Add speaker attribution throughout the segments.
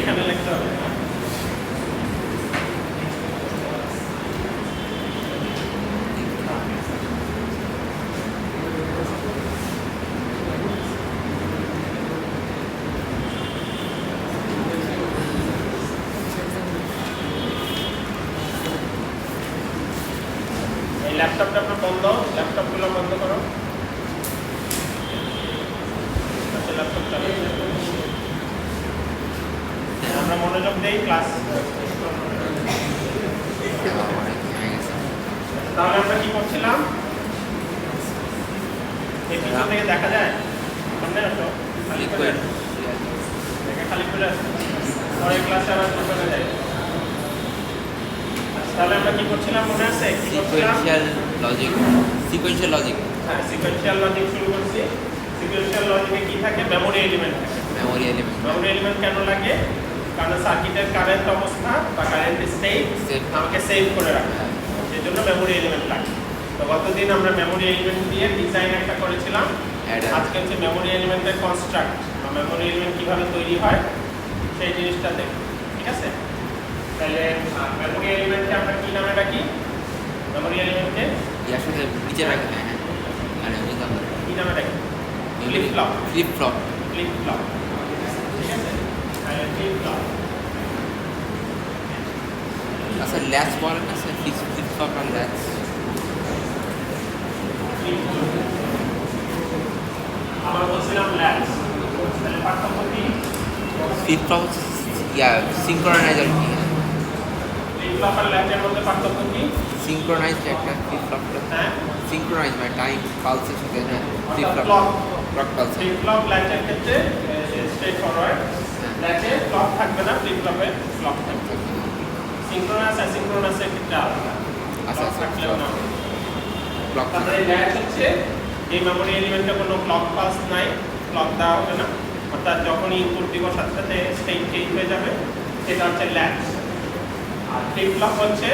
Speaker 1: এখানে লিখতে হবে। এই ল্যাপটপটা আপনার বন্ধ, ল্যাপটপগুলো বন্ধ করো। ল্যাপটপ চালু। আমরা মনোযোগ দেই ক্লাস। তাহলে আমরা কি করছিলাম? এই পিছন থেকে দেখা যায় সামনে আসো, খালি করে খালি করে আসো, পরের ক্লাসে আবার ঢোকানো যায়। তাহলে আমরা কি করছিলাম মনে আছে?
Speaker 2: Sequential logic, sequential logic.
Speaker 1: হ্যাঁ, সিকোয়েন্সিয়াল লজিক শুরু করছি। সিকোয়েন্সিয়াল লজিকে কি থাকে? মেমোরি এলিমেন্ট থাকে।
Speaker 2: Memory element.
Speaker 1: মেমোরি এলিমেন্ট কেন লাগে? কারণ সার্কিটের কারেন্ট অবস্থা বা কারেন্ট স্টেট আমাকে সেভ করে রাখতে হয়, সেজন্য মেমোরি এলিমেন্ট লাগে। তো গতদিন আমরা মেমোরি এলিমেন্ট দিয়ে ডিজাইন একটা করেছিলাম। আজকে হচ্ছে মেমোরি এলিমেন্টের কনস্ট্রাক্ট বা মেমোরি এলিমেন্ট কিভাবে তৈরি হয় সেই জিনিসটা দেখব। ঠিক আছে? তাহলে মেমোরি এলিমেন্টকে আমরা কি নামে ডাকি? মেমোরি এলিমেন্টকে
Speaker 2: ইয়ার সাথে নিচে রাখা হয়। হ্যাঁ, আরে ওই কথা
Speaker 1: কি নামে ডাকি? Flip flop.
Speaker 2: Flip flop.
Speaker 1: Flip flop. ঠিক আছে? তাহলে ফ্লিপ ফ্লপ।
Speaker 2: আচ্ছা, ল্যাচ বলে না স্যার? ফ্লিপ ফ্লপ আর ল্যাচ।
Speaker 1: আমরা বলছিলাম ল্যাচ। তাহলে পার্থক্য কি?
Speaker 2: ফ্লিপ ফ্লপ ইয়া সিঙ্ক্রোনাইজার কি?
Speaker 1: ফ্লিপ ফ্লপ আর ল্যাচের মধ্যে পার্থক্য কি?
Speaker 2: সিঙ্ক্রোনাইজ একটা ফ্লিপ ফ্লপ।
Speaker 1: হ্যাঁ,
Speaker 2: সিঙ্ক্রোনাইজ মানে টাইম পালসের সাথে। হ্যাঁ, flip flop clock pulse.
Speaker 1: Flip flop ল্যাচের ক্ষেত্রে স্ট্রেট ফরওয়ার্ড, ল্যাচে ক্লক থাকবে না, ফ্লিপ ফ্লপে ক্লক থাকবে। সিঙ্ক্রোনাস অ্যাসিঙ্ক্রোনাসের ক্ষেত্রে আলাদা।
Speaker 2: আচ্ছা,
Speaker 1: ক্লক থাকলেও না।
Speaker 2: ক্লক
Speaker 1: তারপরে ল্যাচ হচ্ছে এই মেমোরি এলিমেন্টে কোনো ক্লক পালস নাই, ক্লক দেওয়া হবে না, অর্থাৎ যখনই ইনপুট দিব সাথে সাথে স্টেট চেঞ্জ হয়ে যাবে, সেটা হচ্ছে ল্যাচ। আর ফ্লিপ ফ্লপ হচ্ছে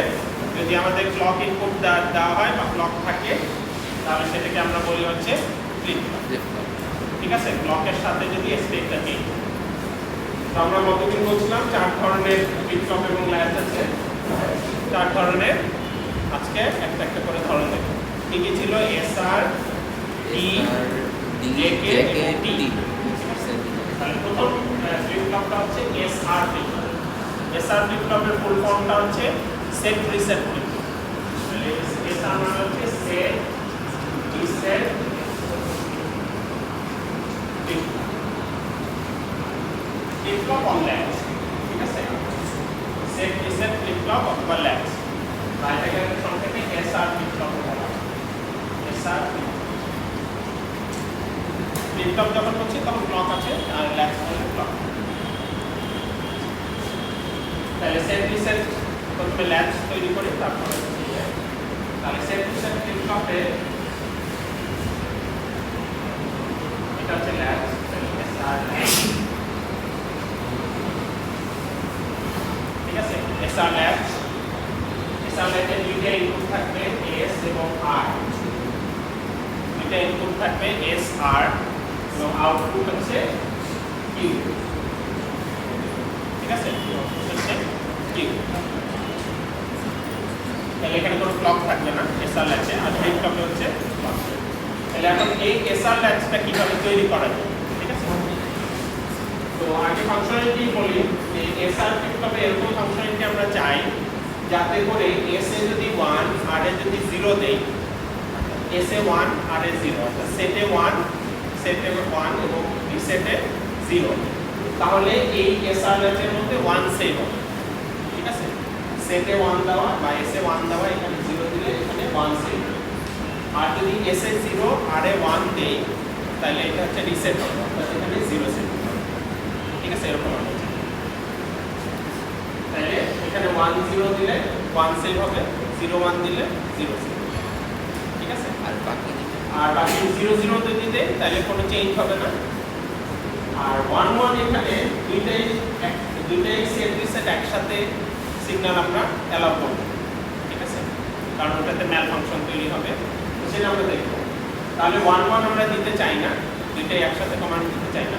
Speaker 1: যদি আমাদের ক্লক ইনপুট দেওয়া হয় বা ক্লক থাকে, তাহলে সেটাকে আমরা বলি হচ্ছে ফ্লিপ ফ্লপ। ঠিক আছে? ক্লকের সাথে যদি স্টেটটা চেঞ্জ। তো আমরা গতদিন বলছিলাম 4 ধরনের ফ্লিপ ফ্লপ এবং ল্যাচ আছে। 4 ধরনের, আজকে একটা একটা করে ধরন দেখব। কি কি ছিল? এসআর, টি, জেকে এবং টি। তাহলে প্রথম ফ্লিপ ফ্লপটা হচ্ছে SR flip flop. SR flip ফ্লপের ফুল ফর্মটা হচ্ছে সেট রিসেট ফ্লিপ ফ্লপ। তাহলে এসআর মানে হচ্ছে set reset flip flop. Flip flop or latch. ঠিক আছে? সেট রিসেট ফ্লিপ ফ্লপ অথবা ল্যাচ। আর এটাকে সংক্ষেপে এসআর ফ্লিপ ফ্লপ বলা হয়। এসআর ফ্লিপ ফ্লপ যখন হচ্ছে তখন ক্লক আছে আর ল্যাচ হলে ক্লক। তাহলে সেট রিসেট প্রথমে ল্যাচ তৈরি করি, তারপরে তাহলে সেট রিসেট ফ্লিপ ফ্লপে এটা হচ্ছে ল্যাচ। SR latch. ঠিক আছে? SR latch. এসআর ল্যাচের দুইটা ইনপুট থাকবে এস এবং আর। দুইটা ইনপুট থাকবে এস আর এবং আউটপুট হচ্ছে কিউ। ঠিক আছে? হচ্ছে কিউ। তাহলে এখানে কোনো ক্লক থাকবে না এসআর ল্যাচে, আর ফ্লিপ ফ্লপে হচ্ছে ক্লক। তাহলে এখন এই এসআর ল্যাচটা কিভাবে তৈরি করা যায়? ঠিক আছে? তো আগে ফাংশনালিটি বলি যে এসআর ফ্লিপ ফ্লপে এরকম ফাংশনালিটি আমরা চাই যাতে করে এস এ যদি 1 আর এ যদি 0 দেই, এস এ 1 আর এ 0, অর্থাৎ সেটে 1 সেটে 1 এবং রিসেটে 0, তাহলে এই এসআর ল্যাচের মধ্যে 1 সেভ হবে। ঠিক আছে? সেটে 1 দেওয়া বা এস এ 1 দেওয়া, এখানে 0 দিলে এখানে 1 সেভ। আর যদি এস এ 0 আর এ 1 দেই, তাহলে এটা হচ্ছে রিসেট হবে, অর্থাৎ এখানে 0 সেভ হবে। ঠিক আছে? এরকম হবে। তাহলে এখানে 1 0 দিলে 1 সেভ হবে, 0 1 দিলে 0 সেভ। ঠিক আছে?
Speaker 2: আর
Speaker 1: বাকি 0 0 যদি দেই তাহলে কোনো চেঞ্জ হবে না। আর 1 1 এখানে দুইটাই সেট রিসেট একসাথে সিগন্যাল আমরা অ্যালাউ করব। ঠিক আছে? কারণ ওটাতে ম্যাল ফাংশন তৈরি হবে, সেটা আমরা দেখব। তাহলে 1 1 আমরা দিতে চাই না, দুইটাই একসাথে কমান্ড দিতে চাই না।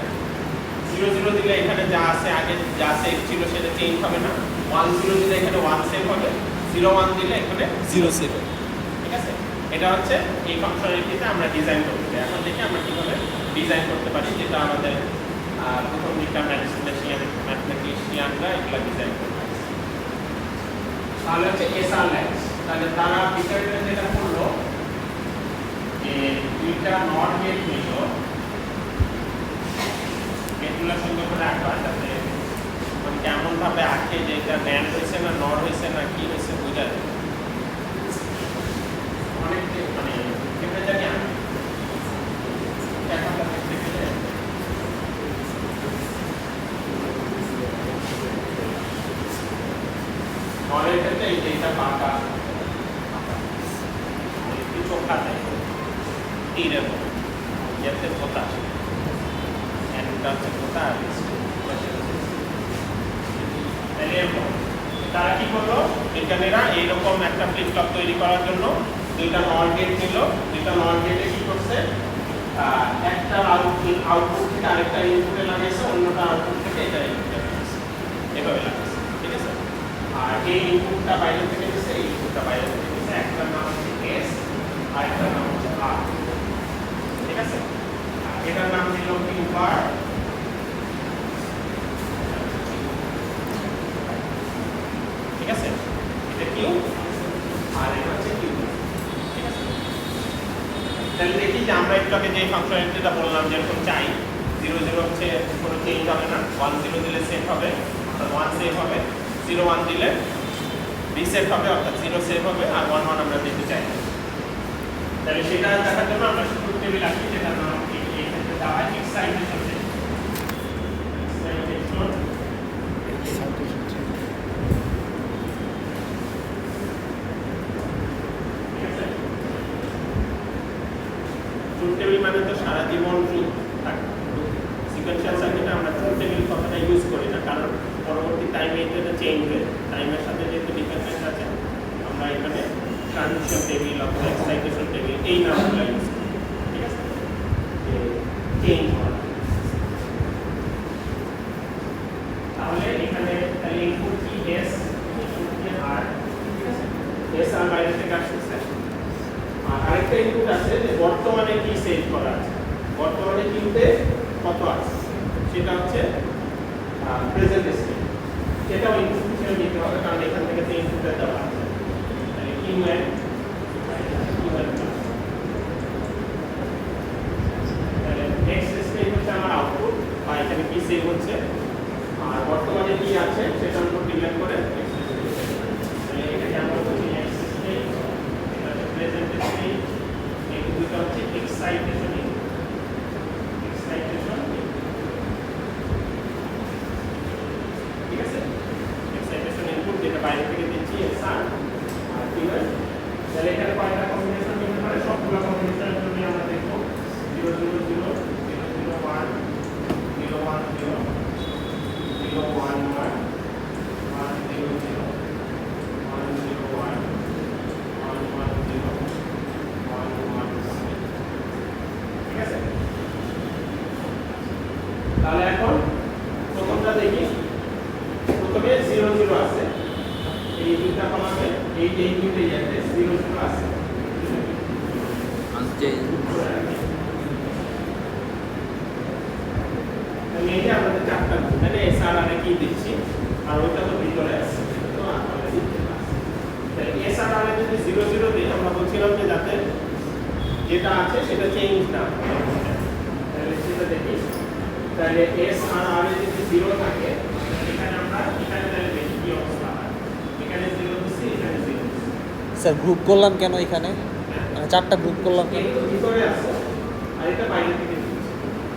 Speaker 1: 0 দিলে এখানে যা আছে আগে যা সেভ ছিল সেটা চেঞ্জ হবে না। 1 দিলে এখানে 1 সেভ হবে, 0 দিলে এখানে
Speaker 3: 0 সেভ।
Speaker 1: ঠিক আছে, এটা হচ্ছে এই ফাংশনালিটিতে আমরা ডিজাইন করতে পারি। এখন দেখি আমরা কিভাবে ডিজাইন করতে পারি, যেটা আমাদের প্রথম দিকটা ম্যাথমেটিশিয়ানরা এগুলো ডিজাইন করতে পারে। তাহলে হচ্ছে এসআর ল্যাক্স, তাহলে তারা বিষয়টা যেটা করলো যে দুইটা নট গেট নিল, গেটগুলো সুন্দর করে আঁকবা যাতে মানে কেমন ভাবে আঁকে যে এটা ন্যান্ড হয়েছে না নট হয়েছে না কি হয়েছে বোঝা যায়। অনেক মানে কেমনে জানি আঁকে এখন দেখতে যায়। নটের ক্ষেত্রে এই যে এটা বাঁকা একটু চোখা দেয় তীরের মতো, যাতে পোতা তারা কি করলো, বিজ্ঞানীরা এইরকম একটা ফ্লিপ ফ্লপ তৈরি করার জন্য দুইটা নট গেট নিল, দুইটা নট গেটে কি করছে, একটা আউটপুট থেকে আরেকটা ইনপুটে লাগাইছে, অন্যটা আউটপুট থেকে এটা ইনপুটে লাগাইছে, এভাবে লাগাইছে। ঠিক আছে, আর এই ইনপুটটা বাইরে থেকে দিচ্ছে, এই ইনপুটটা বাইরে থেকে দিচ্ছে, একটার নাম হচ্ছে এস আর একটার নাম হচ্ছে আর। ঠিক আছে, এটার নাম দিল কিউ বার, ঠিক আছে, এটা কিউ আর এটা হচ্ছে কিউ। ঠিক আছে, তাহলে দেখি যে আমরা একটু আগে যে ফাংশনালিটিটা বললাম যেরকম চাই, 0 হচ্ছে কোনো চেঞ্জ হবে না, 1 দিলে সেভ হবে অর্থাৎ 1 সেভ হবে, 0 দিলে রিসেট হবে অর্থাৎ 0 সেভ হবে, আর 1 আমরা দিতে চাই। তাহলে সেটা দেখার জন্য আমরা ট্রুথ টেবিল আঁকি, যেটা নাম এই ক্ষেত্রে দেওয়া হয় এক্সাইটেশন টেবিল। ট্রুথ টেবিল মানে তো সারা জীবন ট্রুথ থাকে। সিকোয়েন্সিয়াল সার্কিটে আমরা ট্রুথ টেবিল কথাটা ইউজ করি না, কারণ পরবর্তী টাইমে এটা চেঞ্জ হয়ে টাইমের সাথে যেহেতু ডিপেন্ডেন্স আছে, আমরা এখানে ট্রানজিশন টেবিল অথবা এক্সাইটেশন টেবিল এই নামগুলো ইউজ করি। ঠিক আছে, চেঞ্জ হয়। তাহলে এখানে তাহলে ইনপুট কি এস, ইনপুট কি আর। ঠিক আছে, এস আর বাইরে থেকে আসছে, আর আরেকটা ইনপুট আছে যে বর্তমানে কি সেভ করা আছে, বর্তমানে কিউতে কত আছে সেটা হচ্ছে প্রেজেন্ট স্টেট, সেটাও ইনপুট হিসেবে নিতে হবে, কারণ এখান থেকে তো ইনপুটটা দেওয়া আছে। তাহলে কিউ এন তাহলে নেক্সট স্টেট হচ্ছে আমার আউটপুট, বা এখানে কি সেভ হচ্ছে, আর বর্তমানে কি আছে সেটার উপর ডিপেন্ড করে নেক্সট স্টেট। তাহলে এটাকে আমরা বলছি নেক্সট স্টেট, এটা হচ্ছে প্রেজেন্ট স্টেট, এই দুটো হচ্ছে এক্সাইটেশন এক্সাইটেশন। ঠিক আছে, এক্সাইটেশন ইনপুট যেটা বাইরে থেকে দিচ্ছি এসআর আর কিউএন। তাহলে এখানে কয়টা কম্বিনেশন নিতে পারে, সবগুলো কম্বিনেশনের জন্য আমরা দেখব 0 0 0 0 0 1 0 1 0 0 1 1 1 0 0 1 0 1 1 1 0 1 1 1। ঠিক আছে, তাহলে এখন প্রথমটা দেখি। প্রথমে 0 0 আছে, এই দুইটা কলামে এই দুইটাই আছে 0 0 আছে। আমি এই যে আমাদের চারটা মানে এসআর আর কি দিচ্ছি, আর ওইটা তো ভিতরে আছে, তো অলরেডি আছে। তাহলে এসআর আর যদি 0 0 দিই, আমরা বলছিলাম যে যাতে যেটা আছে সেটা চেঞ্জ না হয়। তাহলে সেটা দেখি, তাহলে এস আর আর যদি 0 থাকে, এখানে আমরা এখানে তাহলে দেখি কি অবস্থা হয়। এখানে 0 দিচ্ছি, এখানে 0 দিচ্ছি।
Speaker 3: স্যার গ্রুপ করলাম কেন এখানে, মানে চারটা গ্রুপ করলাম কেন?
Speaker 1: এটা ভিতরে আছে আর এটা বাইরে থেকে দিচ্ছি,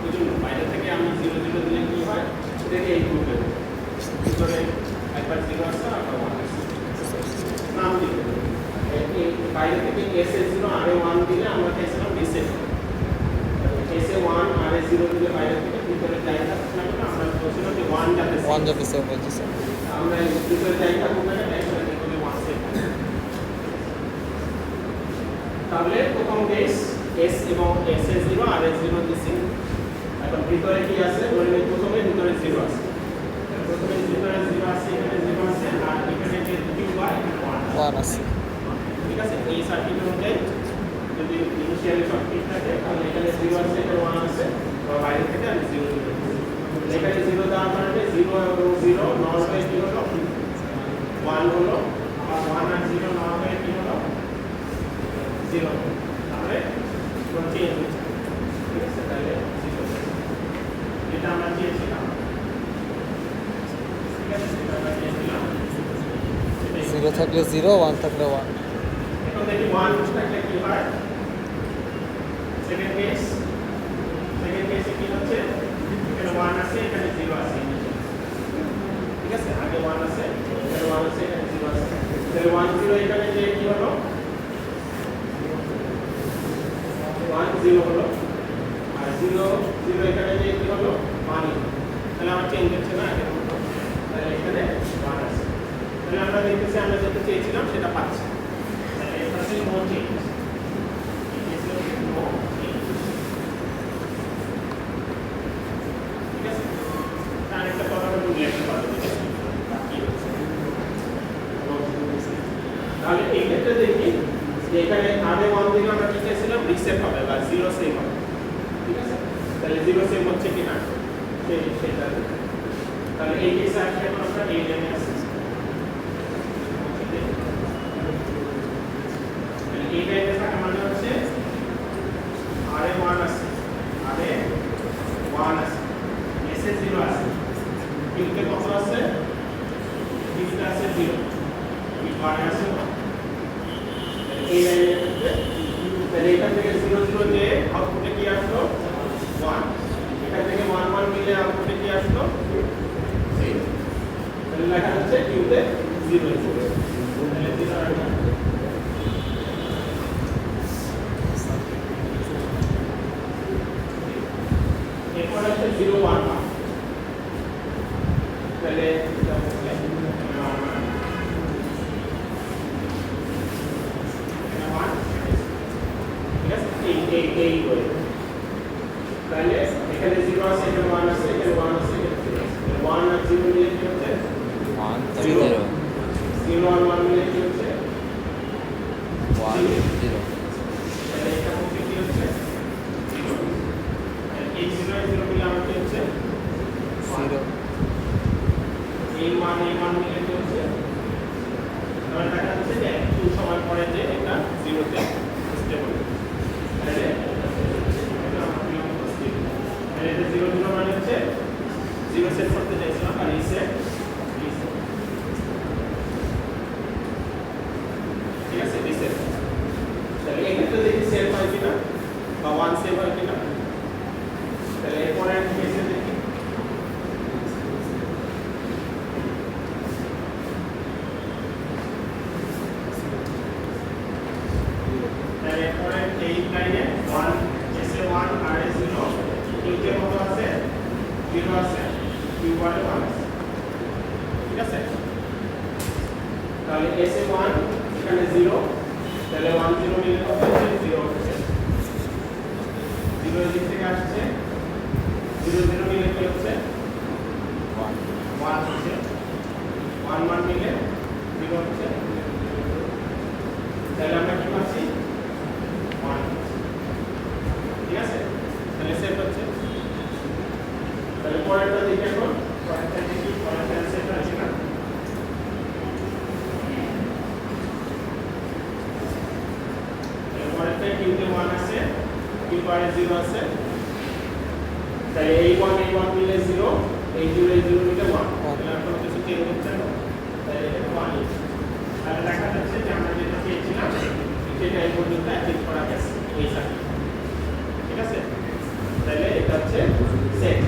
Speaker 1: বুঝুন, বাইরে থেকে আমি 0 0 দিলে কি হয়, দেখি এই গ্রুপে ভিতরে একবার 0 আসছে আর একবার 1 আসছে, নাম দিতে এই বাইরে থেকে এস এ 0 আর এ 1 দিলে আমরা চাইছিলাম রিসেট, এস এ 1 আর এ 0 দিলে বাইরে থেকে ভিতরে যাই থাকছে না, আমরা বলছিলাম যে 1 যাতে
Speaker 3: সেভ হয়েছে স্যার।
Speaker 1: আমরা ভিতরে যাই থাকুক না কেন, এখানে দেখলে 1 সেভ। তাহলে প্রথম কেস এস এবং এস এ 0 আর এ 0 দিছি। এখন ভিতরে কি আছে, ধরে নিই প্রথমে ভিতরে জিরো আছে। প্রথমে ভিতরে জিরো আছে, এখানে জিরো আছে, আর এখানে যে কিউ বার এখানে ওয়ান আছে।
Speaker 3: ওয়ান আছে।
Speaker 1: ঠিক আছে, এই সার্কিট অনুযায়ী যদি ইনিশিয়ালি সব ঠিক থাকে তাহলে এখানে জিরো আছে, এখানে ওয়ান আছে, বা বাইরে থেকে আমি জিরো দিতে পারি। এখানে জিরো দেওয়ার কারণে জিরো এবং জিরো নট হয়ে কি হলো, ওয়ান হলো, আর ওয়ান আর জিরো নট হয়ে কি হলো, জিরো। তাহলে কোনো চেঞ্জ হচ্ছে না। ঠিক আছে, তাহলে জিরো যেটা আমরা চেয়েছিলাম। ঠিক আছে, যেটা আমরা চেয়েছিলাম সেটাই।
Speaker 3: জিরো থাকলে জিরো, ওয়ান থাকলে ওয়ান।
Speaker 1: এখন দেখি ওয়ান থাকলে কি হয়। সেকেন্ড কেসে কি হচ্ছে, এখানে ওয়ান আছে, এখানে জিরো আছে। ঠিক আছে, আগে ওয়ান আছে, এখানে ওয়ান আছে, এখানে জিরো আছে। তাহলে ওয়ান জিরো এখানে যে কি হলো, ওয়ান জিরো হলো, আর জিরো জিরো এখানে যে কি হলো, ওয়ান। তাহলে আমার চেঞ্জ হচ্ছে না আগের মতো। তাহলে এখানে ওয়ান আছে। তাহলে আমরা দেখতেছি আমরা যেটা চেয়েছিলাম সেটা পাচ্ছি। তাহলে এটা হচ্ছে নো চেঞ্জ। ঠিক আছে, তার একটা কথা বলে উল্লেখ করা হয়েছে। তাহলে এই ক্ষেত্রে দেখি যে এখানে আগে ওয়ান দিলে আমরা কি চাইছিলাম, রিসেট হবে বা জিরো সেভ হবে। ঠিক আছে, তাহলে জিরো সেভ হচ্ছে কিনা সেটা। তাহলে এই কেসে আসলে এখন আমরা এই লাইনে আসছি। এই লাইনে থাকা মানে হচ্ছে আরে ওয়ান আছে, আরে ওয়ান আছে, এসে জিরো আছে, কিউতে কত আছে, কিউতে আছে জিরো, ওয়ানে আছে ওয়ান। এই লাইনের ক্ষেত্রে তাহলে এখান থেকে জিরো জিরো যে আউটপুটে কি আসলো, ওয়ান। এখান থেকে ওয়ান ওয়ান মিলে আউটপুটে কি আসলো, জিরো। তাহলে লেখা হচ্ছে কিউতে জিরো। তাহলে জিরো আর এরপর হচ্ছে জিরো ওয়ান ওয়ান। তাহলে এই ওয়ে। তাহলে এখানে জিরো আছে, এখানে ওয়ান আছে, এখানে ওয়ান আছে, এখানে জিরো আছে। ওয়ান আর জিরো মিলে কি হচ্ছে,
Speaker 2: ওয়ান
Speaker 1: জিরো।
Speaker 2: জিরো
Speaker 1: জিরো আর ওয়ান মিলে কি হচ্ছে,
Speaker 2: ওয়ান জিরো।
Speaker 1: তাহলে এটা মধ্যে কি হচ্ছে, জিরো। এই জিরো আর জিরো মিলে আমার কি হচ্ছে,
Speaker 3: জিরো।
Speaker 1: এই মান মিলে কি হচ্ছে, তাহলে দেখা যাচ্ছে যে একটু সময় পরে যে এটা জিরোতে স্টেবল। তাহলে এটা জিরো জিরো মানে হচ্ছে জিরো সেট করতে চাইছিলাম, আর রিসেট। ঠিক আছে, রিসেট। তাহলে এই ক্ষেত্রে দেখি সেভ হয় কিনা বা ওয়ান সেভ হয় কিনা। তাহলে এরপরে কেসে দেখি তাহলে এরপরে এই লাইনে ওয়ান এসে ওয়ান আর এ জিরো, কিউতে কত আছে, জিরো আছে, কিউ বারে ওয়ান আছে। ঠিক আছে, তাহলে এসে ওয়ান, এখানে জিরো, তাহলে ওয়ান জিরো মিলে কত হচ্ছে, জিরো হচ্ছে। জিরো এদিক থেকে আসছে, জিরো জিরো মিলে কি হচ্ছে, ওয়ান হচ্ছে। ওয়ান ওয়ান মিলে জিরো হচ্ছে। তাহলে আমরা কি পাচ্ছি, ওয়ান। ঠিক আছে, তাহলে সেভ হচ্ছে। তাহলে পরেরটা দেখি এখন, পরেরটা দেখি, পরেরটা সেভ আছে না। পরেরটা কিউতে ওয়ান আছে, কিউ বারে জিরো আছে। তাহলে এই ওয়ান মিলে জিরো, এই জিরো মিলে ওয়ান। তাহলে এখন কিছু চেঞ্জ হচ্ছে না, তাহলে এটা ওয়ান। তাহলে দেখা যাচ্ছে যে আমরা যেটা চেয়েছিলাম সেটা এই পর্যন্ত অ্যাচিভ করা গেছে এই সার্কিট। ঠিক আছে, তাহলে এটা হচ্ছে সেট।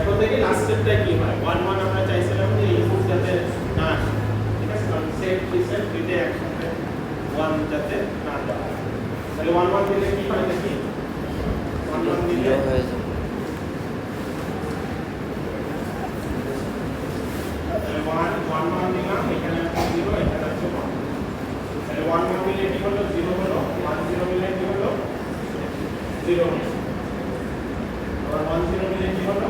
Speaker 1: এখন দেখি লাস্ট স্টেপটা কি হয়। ওয়ান ওয়ান আমরা চাইছিলাম যে ইনপুট যাতে না আসে। ঠিক আছে, কারণ সেট রিসেট দুইটা একসাথে ওয়ান যাতে না দেওয়া হয়। তাহলে ওয়ান ওয়ান দিলে কি হয় দেখি, ওয়ান ওয়ান দিলে
Speaker 2: জিরো হয়ে যাবে।
Speaker 1: তাহলে ওয়ান ওয়ান দিলাম, এখানে আছে জিরো, এখানে আছে ওয়ান। তাহলে ওয়ান ওয়ান মিলে কি হলো, জিরো হলো। ওয়ান জিরো মিলে কি হলো, জিরো হলো। আবার ওয়ান জিরো মিলে কি হলো,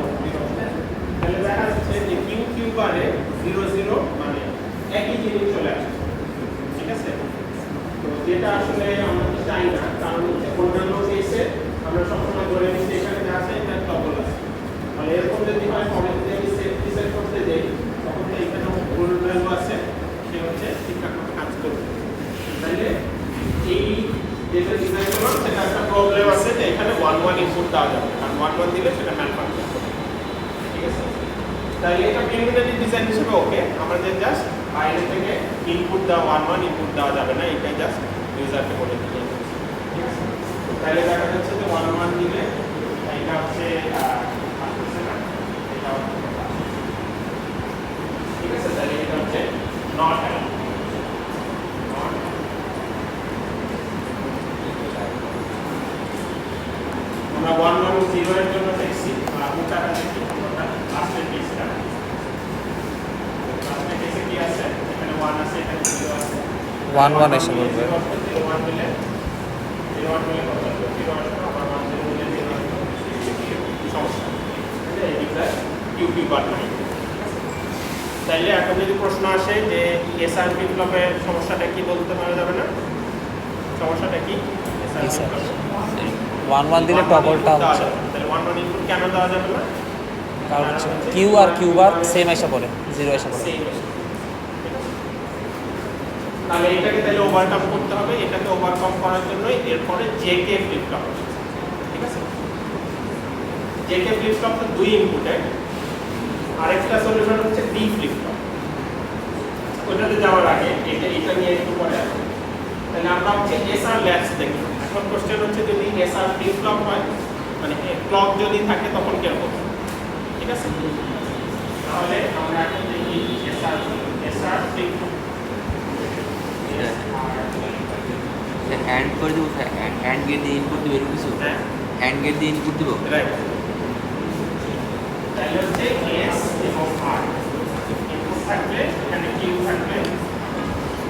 Speaker 1: যাচ্ছে যে কিউ কিউ বারে 0 0 মানে একই জিনিস চলে আসে, ঠিক আছে? তো যেটা আসলে আমরা তো চাই না, কারণ হচ্ছে অন্যান্য কেসে আমরা সবসময় ধরে নিচ্ছি এখানে যা আছে এটা ডবল আছে, মানে এরকম যদি হয় পরে যদি আমি সেফটি সেট করতে যাই তখন তো এখানে ভুল ভ্যালু আছে, সে হচ্ছে ঠিকঠাক মতো কাজ করবে। তাহলে এই যেটা ডিজাইন করলাম সেটা একটা প্রবলেম আছে যে এখানে 1 1 ইনপুট দেওয়া যাবে, কারণ 1 1 দিলে সেটা ম্যালফাংশন করবে, ঠিক আছে? তাহলে এটা প্রিলিমিনারি ডিজাইন হিসেবে ওকে, আমাদের জাস্ট বাইরে থেকে ইনপুট দেওয়া 1 1 ইনপুট দেওয়া যাবে না, এটা জাস্ট ইউজারকে বলে দিতে, ঠিক আছে? তাহলে দেখা যাচ্ছে যে 1 1 দিলে এটা হচ্ছে আসছে না, এটা হচ্ছে না। ঠিক আছে, তাহলে এটা হচ্ছে নট অ্যালাউড। আমরা 1 1 0 এর জন্য দেখছি, উল্টাটা দেখি আমরা লাস্টের কেসটা। লাস্টের কেসে কি আছে? এখানে 1 আছে, এখানে 0 আছে।
Speaker 3: 1 1 এসে বলবে
Speaker 1: 0 1 দিলে 0 1 দিলে কত হবে? 0 আসবে, আবার 1 0 দিলে 0 আসবে। সমস্যা এই দিকটা কিউ কিউ বার নাই। তাইলে এখন যদি প্রশ্ন আসে যে এসআর ফ্লিপ ফ্লপের সমস্যাটা কি, বলতে পারা যাবে না? সমস্যাটা কি? এসআর ফ্লিপ ফ্লপের
Speaker 3: 1 1 দিলে টগলটা হচ্ছে,
Speaker 1: তাহলে 1 1 ইনপুট কেন দেওয়া যাবে না?
Speaker 3: কারণ হচ্ছে কিউ আর কিউ বার সেম এসে পড়ে, 0 এসে পড়ে।
Speaker 1: Same আছে। তাহলে এটাকে তাহলে ওভারকাম করতে হবে, এটাকে ওভারকাম করার জন্য এরপরে জেকে ফ্লিপ ফ্লপ, ঠিক আছে? জেকে ফ্লিপ ফ্লপ তো 2 ইনপুটের, আরেকটা সলিউশন হচ্ছে ডি ফ্লিপ ফ্লপ। ওটাতে যাওয়ার আগে এটা নিয়ে একটু পরে আসবো। তাহলে আমরা হচ্ছে এসআর ল্যাবস দেখি। এখন কোশ্চেন হচ্ছে যদি এসআর ফ্লিপ ফ্লপ হয়, মানে ক্লক যদি থাকে তখন কিরকম, ঠিক আছে? তাহলে আমরা এখন দেখি এসআর ফ্লিপ ফ্লপ
Speaker 2: হ্যান্ড করে দেবো, হ্যান্ড গেট দিয়ে ইনপুট দেবো এরকম কিছু,
Speaker 1: হ্যাঁ
Speaker 2: হ্যান্ড গেট দিয়ে ইনপুট দেবো।
Speaker 1: রাইট। তাহলে হচ্ছে এস এবং আর ইনপুট থাকবে, এখানে কিউ থাকবে,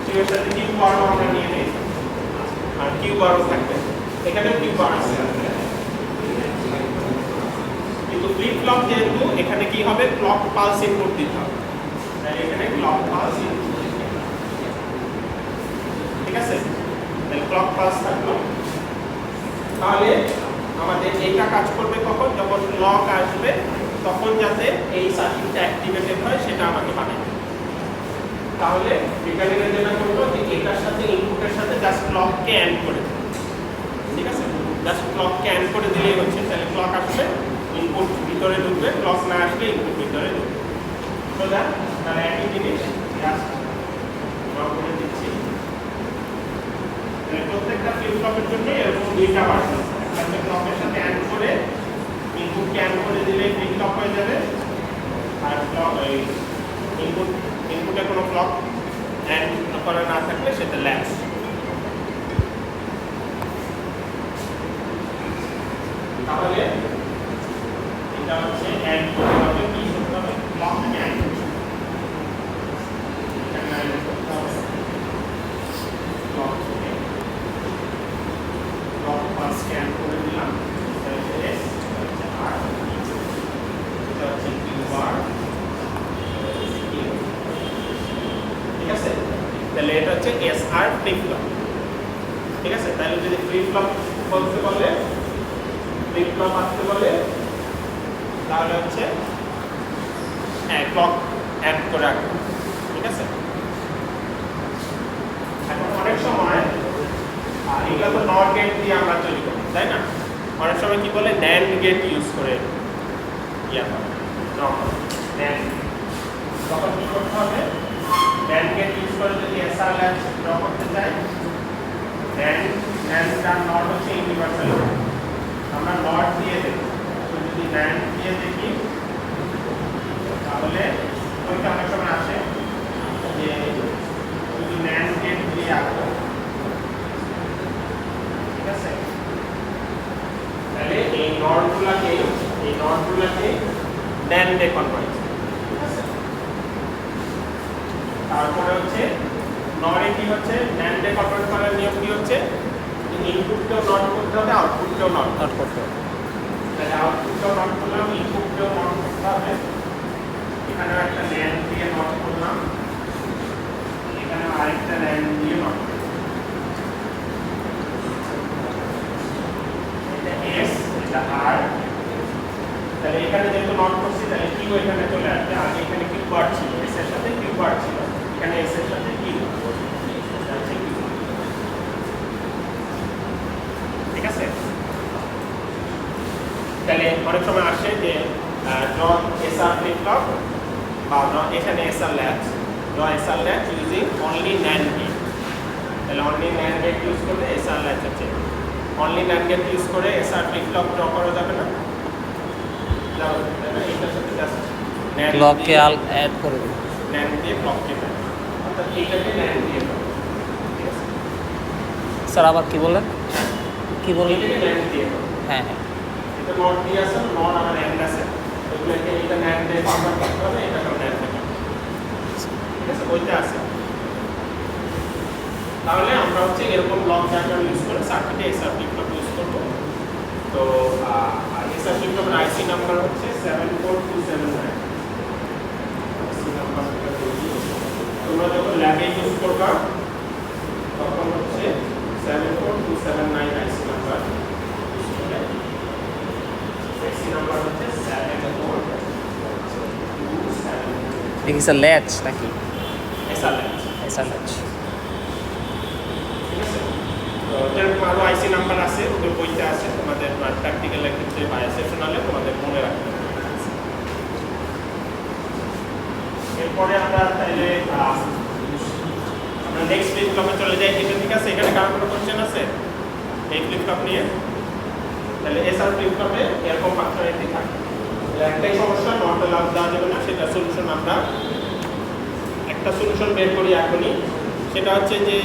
Speaker 1: কিউ এর সাথে কিউ বারও আমরা নিয়ে নেই, আর কিউ বারও থাকবে, এখানে কিউ বার আছে। কিন্তু ফ্লিপ ফ্লপ যেহেতু এখানে কি হবে, ক্লক পালস ইনপুট দিতে হবে, তাই এখানে ক্লক পালস ইনপুট, ঠিক আছে? তাহলে ক্লক পালস থাকলো। তাহলে আমাদের এইটা কাজ করবে কখন? যখন ক্লক আসবে তখন যাতে এই সার্কিটটা অ্যাক্টিভেটেড হয় সেটা আমাকে বানাতে হবে। তাহলে বিজ্ঞানীরা যেটা করলো যে এটার সাথে ইনপুটের সাথে জাস্ট ক্লককে অ্যাড করে দেবে, ঠিক আছে? জাস্ট ক্লককে অ্যাড করে দিলেই হচ্ছে, তাহলে ক্লক আসলে ইনপুট ভিতরে ঢুকবে, ক্লক না আসলে ইনপুট ভিতরে ঢুকবে। সোজা, তাহলে একই জিনিস জাস্ট ড্র করে দিচ্ছি। প্রত্যেকটা ফ্লিপ ফ্লপের জন্য এরকম 2টা ভার্সন, একটা ক্লকের সাথে অ্যাড করে ইনপুটকে অ্যাড করে দিলে ফ্লিপ ফ্লপ হয়ে যাবে, আর ক্লক ইনপুটে কোনো ক্লক অ্যাড করা না থাকলে সেটা ল্যাচ। তাহলে এটা হচ্ছে অ্যাড করতে হবে, কি করতে হবে? ক্লক অ্যাড করতে হবে, ক্লক স্ক্যান করে দিলাম, এস আর এটা হচ্ছে কিউ বার, ঠিক আছে? তাহলে এটা হচ্ছে এস আর ফ্লিপ ফ্লপ, ঠিক আছে? তাহলে যদি ফ্লিপ ফ্লপ বলতে বলে, ফ্লিপ ফ্লপ আসতে বলে, তাহলে হচ্ছে হ্যাঁ ক্লক অ্যাড করে রাখবো, ঠিক আছে? এখন অনেক সময় এগুলো তো নট গেট দিয়ে আমরা তৈরি করি, তাই না? অনেক সময় কি বলে ন্যান্ড গেট ইউজ করে ইয়া করে, ন্যান্ড। তখন কি করতে হবে? ন্যান্ড গেট ইউজ করে যদি এসআর ল্যাচ ড্র করতে চাই, ন্যান্ডটার নট হচ্ছে ইউনিভার্সাল, আমরা নট দিয়ে দেখি। তো যদি ন্যান্ড দিয়ে দেখি তাহলে ওইটা অনেক সময় আসে যে যদি ন্যান্ড গেট দিয়ে আঁকবো, ঠিক আছে? তাহলে এই নটগুলোকে ন্যান্ডে কনভার্ট, ঠিক আছে? তারপরে হচ্ছে নরে কি হচ্ছে, ন্যান্ডে কনভার্ট করার নিয়ম কি হচ্ছে, ইনপুটকেও নট করতে হবে, আউটপুটকেও নট করতে হবে। তাহলে আউটপুটকেও নট করলাম, ইনপুটকেও নট করতে হবে, ঠিক এখানে একটা ল্যান্ড দিয়ে নট করলাম, এখানে আরেকটা ল্যান্ড দিয়ে নট করলাম। এটা এস, এটা আর। তাহলে এখানে যেহেতু নট করছি তাহলে কিউ এখানে চলে আসবে। আগে এখানে কিউ বার ছিল, এস এর সাথে কিউ বার ছিল, এখানে এস এর সাথে কিউ। ঠিক আছে? তাহলে অনেক সময় আসে যে ডট এসআর ফ্লিপ ফ্লপ বা এখানে SR latch, dot SR latch using only NAND gate. তাহলে অনলি ন্যান্ড গেট ইউজ করলে এসআর ল্যাচ হচ্ছে, অনলি ন্যান্ড গেট ইউজ করে এসআর ফ্লিপ ফ্লপ ড্র করা যাবে না। যাবে না, এটার সাথে জাস্ট
Speaker 3: ক্লককে অ্যাড করে দেব।
Speaker 1: ন্যান্ড দিয়ে ক্লককে অর্থাৎ এইটাকে ন্যান্ড দিয়ে দাও। ঠিক আছে?
Speaker 3: স্যার আবার কি বললেন? কি বললেন?
Speaker 1: এটাকে ন্যান্ড দিয়ে দাও।
Speaker 3: হ্যাঁ হ্যাঁ,
Speaker 1: এটা নট দিয়ে আছে, নট আমার ন্যান্ড আছে, ওইগুলোকে এটা ন্যান্ড দিয়ে কনভার্ট করতে হবে, এটাকে ন্যান্ড দিয়ে। ঠিক আছে? ওইটা আছে। তাহলে আমরা হচ্ছে এরকম ব্লক ডায়াগ্রাম ইউজ করে সার্কিটে এসআর ফ্লিপ ফ্লপ ইউজ করব। তো এসআর ফ্লিপ ফ্লপের আইসি নাম্বার হচ্ছে 74279। আইসি নাম্বারটা বলি, তোমরা যখন ল্যাবে ইউজ করবা তখন হচ্ছে 74279 আইসি নাম্বার ইউজ করবে। আইসি নাম্বার হচ্ছে 74279।
Speaker 3: দেখি স্যার ল্যাচ নাকি
Speaker 1: এসআর ল্যাচ।
Speaker 3: SR latch.
Speaker 1: ঠিক আছে? তো যেরকম আরও আইসি নাম্বার আছে, ওদের বইতে আছে, তোমাদের প্র্যাকটিক্যালের ক্ষেত্রে বা সেশনালে তোমাদের মনে রাখতে হবে। এরপরে আমরা তাইলে আমরা নেক্সট ফ্লিপ ফ্লপে চলে যাই। এটা ঠিক আছে? এখানে কারো কোনো কোশ্চেন আছে এই ফ্লিপ ফ্লপ নিয়ে? তাহলে এসআর ফ্লিপ ফ্লপে এরকম ফাংশনালিটি থাকে। একটাই সমস্যা, নট লাভ দেওয়া যাবে না, সেটা সলিউশন আমরা একটা সলিউশন বের করি এখনই। সেটা হচ্ছে যে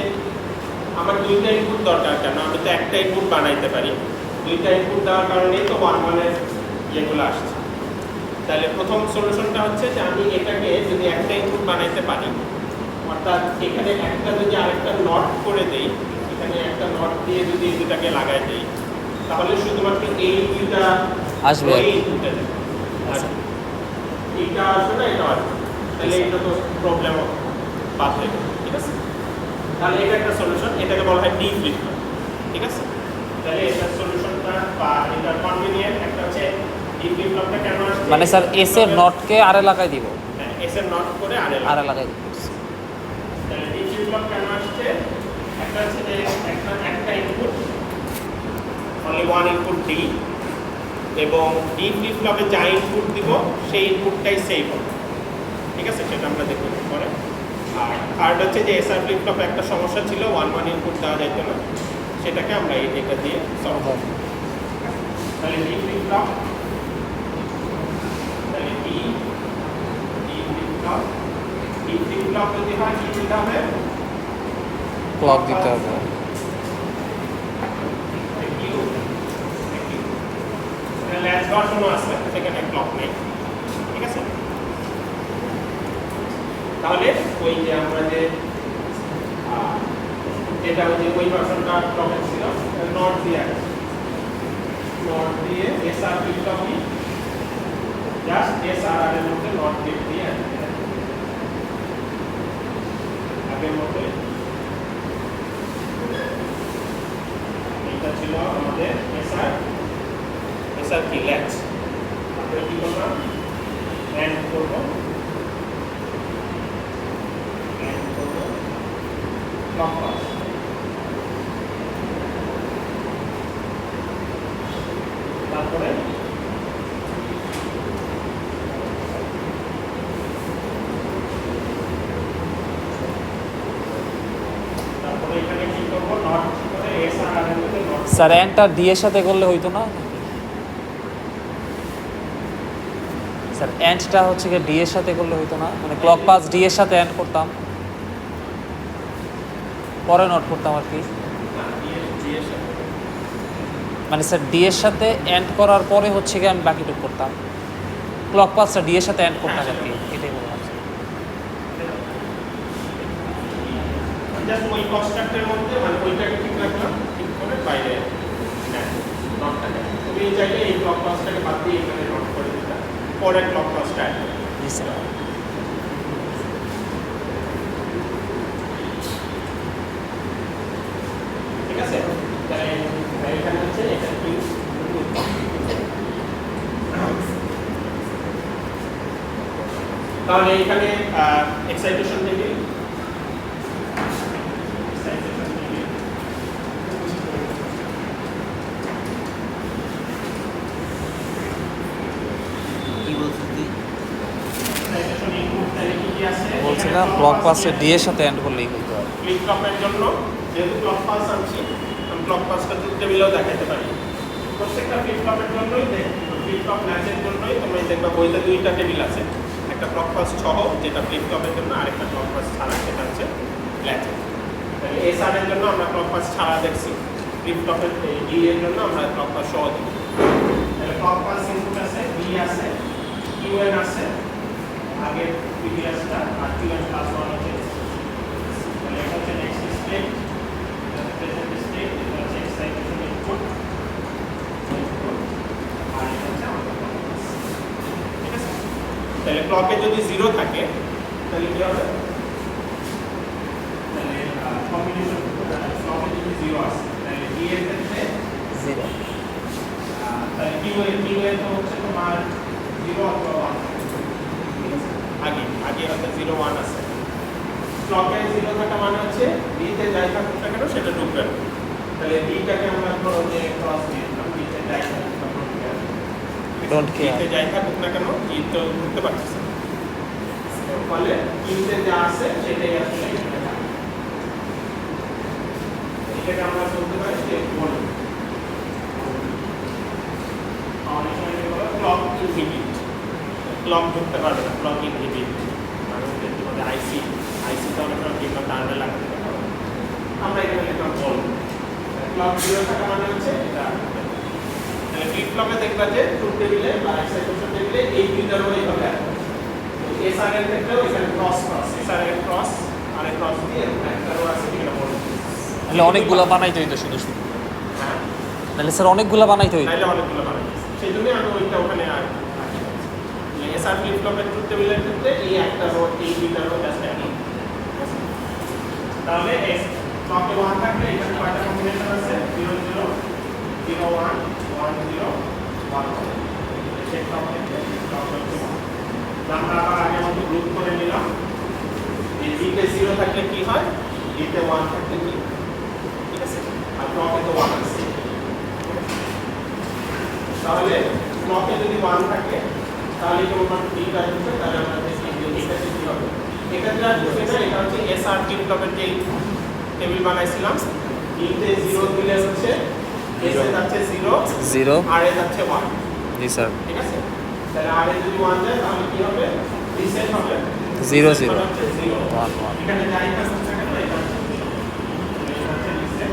Speaker 1: আমার দুইটা ইনপুট দরকার কেন, আমি তো একটা ইনপুট বানাইতে পারি। দুইটা ইনপুট দেওয়ার কারণেই তো 1 ইয়েগুলো আসছে। তাহলে প্রথম সলিউশনটা হচ্ছে যে আমি এটাকে যদি একটা ইনপুট বানাইতে পারি, অর্থাৎ এখানে একটা যদি আরেকটা নট করে দেই, এখানে একটা নট দিয়ে যদি এই দুটাকে লাগাই দেই, তাহলে শুধুমাত্র এই দুইটা
Speaker 3: আসবে।
Speaker 1: এই ইনপুটে যাবে, এইটা আসবে না, এটা আসবে। তাহলে এটা তো প্রবলেম বাদ দেবে। ঠিক আছে? তাহলে এটা একটা সলিউশন, এটাকে বলা হয় ডি ফ্লিপ ফ্লপ। ঠিক আছে? তাহলে এটার সলিউশনটা বা এটার কনভিনিয়েন্ট একটা হচ্ছে ডি ফ্লিপ ফ্লপটা কেন আসছে,
Speaker 3: মানে স্যার এস এর নটকে আরে লাগাই দিব,
Speaker 1: এস এর নট করে
Speaker 3: আরে লাগাই দিব।
Speaker 1: তাহলে ডি ফ্লিপ ফ্লপ কেন আসছে, একটা হচ্ছে যে একটা input, only one input D, এবং ডি ফ্লিপ ফ্লপে যা ইনপুট দিব সেই ইনপুটটাই সেভ হবে। ঠিক আছে? সেটা আমরা দেখব পরে। আর থার্ড হচ্ছে যে এসআর ফ্লিপ ফ্লপে একটা সমস্যা ছিল, 1 ইনপুট দেওয়া যেত না, সেটাকে আমরা এটা দিয়ে সলভ করব। তাহলে ডি ফ্লিপ ফ্লপ, তাহলে ডি ফ্লিপ ফ্লপ যদি হয় কি দিতে হবে,
Speaker 3: ক্লক দিতে হবে।
Speaker 1: ল্যাচ বাটনও আছে, সেখানে ক্লক নেই। ঠিক আছে? তাহলে ওই যে আমরা যে যেটা ওই যে ওই ভার্সনটা ক্লকের ছিল, নট দিয়ে নট দিয়ে SR flip flop just SR এর মধ্যে নট গেট দিয়ে আগের মতোই। এটা ছিল আমাদের এসআর কি ল্যাচ। তারপরে কি করলাম, অ্যান্ড করবো ক্লক পাস। তারপরে এখানে কি করবো, নট করে এসআর এর মধ্যে নট।
Speaker 3: স্যার এন্টার ডি এর সাথে করলে হইতো না? স্যার এন্ডটা হচ্ছে কি ডি এর সাথে করলে হইতো না? মানে ক্লক পাস ডি এর সাথে এন্ড করতাম, পরে নোট করতাম আর কি। মানে স্যার ডি এর সাথে এন্ড করার পরে হচ্ছে কি আমি বাকিটুকু করতাম, ক্লক পাসটা ডি এর সাথে এন্ড করতাম আর কি, এটাই বললাম।
Speaker 1: জাস্ট ওই কনস্ট্রাক্টের মধ্যে মানে ওইটাকে ঠিক রাখলাম, ঠিক করে বাইরে নটটাকে তুমি চাইলে এই ক্লক পাসটাকে বাদ দিয়ে এখানে নট করে দিতে, পরে ক্লক পাসটা
Speaker 3: জি স্যার।
Speaker 1: তাহলে এখানে এক্সাইটেশন টেবিল
Speaker 2: কি বলছিস তুই?
Speaker 3: বলছিলাম ক্লক পালসে ডি এর সাথে এন্ড করলেই হইতে হবে।
Speaker 1: ফ্লিপ ফ্লপের জন্য যেহেতু ক্লক পালস আনছি আমি ক্লক পালসটা ট্রুথ টেবিলেও দেখাতে পারি। প্রত্যেকটা ফ্লিপ ফ্লপের জন্যই ফ্লিপ ফ্লপ ম্যাচের জন্যই তোমরা দেখবা বইতে দুইটা টেবিল আছে, একটা ক্লক পালস সহ যেটা ফ্লিপ ফ্লপের জন্য, আরেকটা ক্লক পালস ছাড়া যেটা হচ্ছে ল্যাচের। তাহলে এসআর এর জন্য আমরা ক্লক পালস ছাড়া দেখছি, ফ্লিপ ফ্লপের ডি এর জন্য আমরা ক্লক পালস সহ দিই। তাহলে ক্লক পালস ইনপুট আছে, ডি আছে, কিউএন আছে, আগের প্রিভিয়াসটা আর কিউএন প্লাস 1 হচ্ছে। তাহলে এটা হচ্ছে নেক্সট স্টেপ, এটা হচ্ছে প্রেজেন্ট স্টেট, এটা হচ্ছে এক্সাইটেশন ইনপুট, আর এটা হচ্ছে আমাদের clock pulse। ঠিক আছে? তাহলে ক্লকে যদি 0 থাকে তাহলে কি হবে? তাহলে কম্বিনেশন ক্লকে যদি 0 আসে তাহলে ডি এর ক্ষেত্রে
Speaker 3: 0
Speaker 1: তাহলে কিউএন তো হচ্ছে তোমার 0 অথবা 1। আগে হয়তো 0 1 আছে। ক্লকে 0 থাকা মানে হচ্ছে ডিতে যাই থাকুক না কেন সেটা ঢুকবে না। তাহলে ডিটাকে আমরা ধরো যে ক্রস দিয়ে দিলাম, ডিতে যাই থাকুক না কেন,
Speaker 3: ডোন্ট কেয়ার।
Speaker 1: ডিতে যাই থাকুক না কেন ডি তো ঢুকতে পারতেছে না। ফলে কিউতে যা আছে সেটাই আসলে এখানে থাকবে। এটাকে আমরা বলতে পারি যে বল অনেক সময় বলা ক্লক ইনহিবিট, ক্লক ঢুকতে পারবে না, ক্লক ইনহিবিট মানে হচ্ছে তোমাদের আইসিতে অনেক সময় বিভিন্ন টার্মে লাগাতে পারবে। আমরা এখানে লিখলাম বল, ক্লক 0 থাকা মানে হচ্ছে এটা। তাহলে ফ্লিপ ফ্লপে দেখবা যে ট্রুথ টেবিলে বা এক্সাইটেশন টেবিলে এই দুইটা রো এইভাবে আছে। এসআর এর ক্ষেত্রেও এখানে ক্রস এসআর এর ক্রস আর এর ক্রস দিয়ে এরকম একটা রো আছে যেটা বল।
Speaker 3: তাহলে অনেকগুলা বানাইতে হইতো শুধু শুধু।
Speaker 1: হ্যাঁ,
Speaker 3: তাহলে স্যার অনেকগুলা বানাইতে হইতো।
Speaker 1: তাইলে অনেকগুলো বানাইছি। সেই জন্যই আমি ওইটা ওখানে আর এসআর ফ্লিপ ফ্লপের ট্রুথ টেবিলের ক্ষেত্রে এই একটা রো, এই দুইটা রো জাস্ট একই। তাহলে ক্লকে 1 থাকলে এখানে কয়টা কম্বিনেশন আছে? 0 0 0 1 1 0 1 1। এই ক্লক ক্ষেত্রে ক্লক হচ্ছে 1। আমরা আবার আগের মতো গ্রুপ করে নিলাম। এই ডিতে 0 থাকলে কি হয়, ডিতে 1 থাকলে কি, ঠিক আছে? আর ক্লকে তো 1 আছে। তাহলে ক্লকে যদি 1 থাকে তাহলে কেবলমাত্র ডিটা ঢুকবে, তাহলে আমরা দেখি যে এটাতে কি হবে। এক্ষেত্রে আর ঢুকে না, এটা হচ্ছে এসআর ফ্লিপ ফ্লপের যে টেবিল বানাইছিলাম, ডিতে 0 দিলে হচ্ছে এস এ যাচ্ছে 0
Speaker 3: 0
Speaker 1: আর এ যাচ্ছে 1।
Speaker 3: জি স্যার।
Speaker 1: ঠিক আছে? তাহলে আর এ যদি 1 যায় তাহলে কি হবে? রিসেট হবে
Speaker 3: 0 0
Speaker 1: 0
Speaker 3: 1 1।
Speaker 1: এখানে যাই থাকুক না কেন এটা হচ্ছে 0। এটা হচ্ছে রিসেট।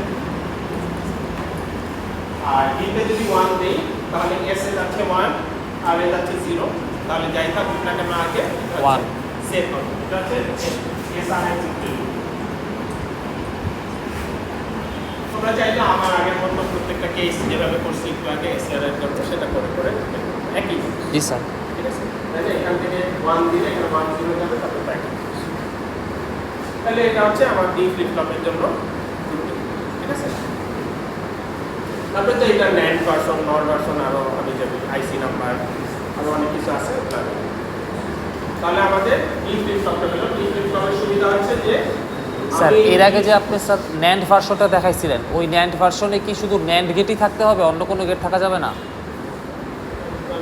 Speaker 1: আর ডিতে যদি 1 দেই তাহলে এস এ যাচ্ছে 1 আর এ যাচ্ছে 0, তাহলে যাই থাকুক না কেন আগে
Speaker 3: 1
Speaker 1: সেভ হবে। এটা হচ্ছে এস আর এর যুক্ত। তোমরা চাইলে আমার আগের মতো প্রত্যেকটা কেস যেভাবে করছি একটু আগে এসআর এর জন্য সেটা করে করে একই।
Speaker 3: জি স্যার।
Speaker 1: ঠিক আছে? তাহলে এখান থেকে 1 দিলে এখানে 1 0 যাবে, তারপর ব্যাক। তাহলে এটা হচ্ছে আমার ডি ফ্লিপ ফ্লপের জন্য। ঠিক আছে? তারপরে তো এটা ন্যান্ড ভার্সন, নর ভার্সন, আরো আমি যাবি আইসি নাম্বার আরো অনেক কিছু আছে। তাহলে আমাদের ডি ফ্লিপ ফ্লপটা হলো, ডি ফ্লিপ ফ্লপের সুবিধা হচ্ছে যে
Speaker 3: স্যার এর আগে যে আপনি স্যার ন্যান্ড ভার্সনটা দেখাইছিলেন, ওই ন্যান্ড ভার্সনে কি শুধু ন্যান্ড গেটই থাকতে হবে, অন্য কোনো গেট থাকা যাবে না?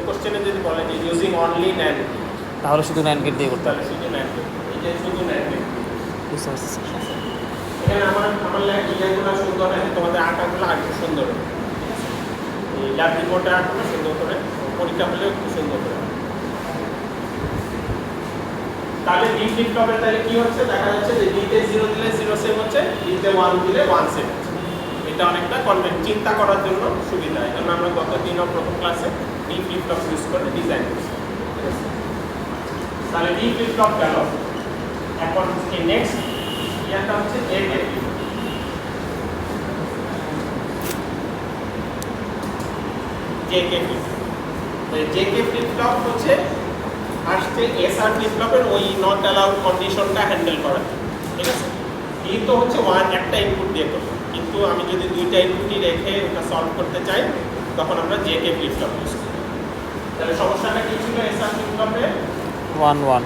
Speaker 1: কোশ্চেনে যদি বলে যে ইউজিং অনলি ন্যান্ড,
Speaker 3: তাহলে শুধু ন্যান্ড গেট দিয়ে করতে
Speaker 1: তাহলে
Speaker 3: হবে।
Speaker 1: শুধু ন্যান্ড, এই যে শুধু ন্যান্ড।
Speaker 3: বুঝতে পারছি স্যার।
Speaker 1: এখানে আমার ইয়েগুলো সুন্দর হয়, তোমাদের আঁকাগুলো আরেকটু সুন্দর হবে। এই ল্যাব রিপোর্টে আঁকাগুলো সুন্দর করে, পরীক্ষা হলেও একটু সুন্দর করে। তাহলে ডি ফ্লিপ ফ্লপে তাহলে কি হচ্ছে, দেখা যাচ্ছে যে ডিতে 0 দিলে 0 সেভ হচ্ছে, ডিতে 1 দিলে 1 সেভ হচ্ছে। এটা অনেকটা চিন্তা করার জন্য সুবিধা। এই জন্য আমরা গত দিনও প্রথম ক্লাসে ডি ফ্লিপ ফ্লপ ইউজ করে ডিজাইন করছি। ঠিক আছে? তাহলে ডি ফ্লিপ ফ্লপ গেল। এখন এই নেক্সট ইয়াটা হচ্ছে JK flip. JK flip, JK flip flop হচ্ছে আসছে এসআর ফ্লিপ ফ্লপের ওই নট অ্যালাউড কন্ডিশনটা হ্যান্ডেল করা। ঠিক আছে? এই তো হচ্ছে একটা ইনপুট দিয়ে করবো, কিন্তু আমি যদি দুইটা ইনপুটই রেখে ওটা সলভ করতে চাই তখন আমরা জেকে ফ্লিপ ফ্লপ ইউজ করি। তাহলে সমস্যাটা কি ছিল এসআর ফ্লিপ ফ্লপে?
Speaker 3: 1 1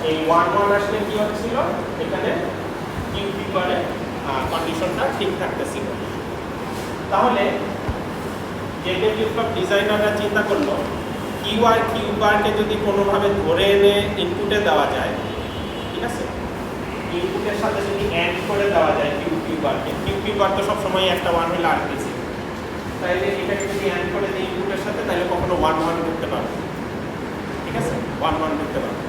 Speaker 1: এই 1 1 আসলে কি হচ্ছিল এখানে কিউ কি করে কন্ডিশনটা ঠিক থাকতেছিল। তাহলে জেকে ফ্লিপ ফ্লপ ডিজাইনাররা চিন্তা করলো কিউ আর কিউ বারকে যদি কোনোভাবে ধরে এনে ইনপুটে দেওয়া যায়, ঠিক আছে, ইনপুটের সাথে যদি অ্যাড করে দেওয়া যায় কিউ কিউ বারকে, কিউ কিউ বার তো সবসময় একটা 1 হলে আর বেশি, তাইলে এটাকে যদি অ্যাড করে দিই ইনপুটের সাথে তাহলে কখনো 1 1 করতে পারবে, ঠিক আছে, 1 1 করতে পারবে।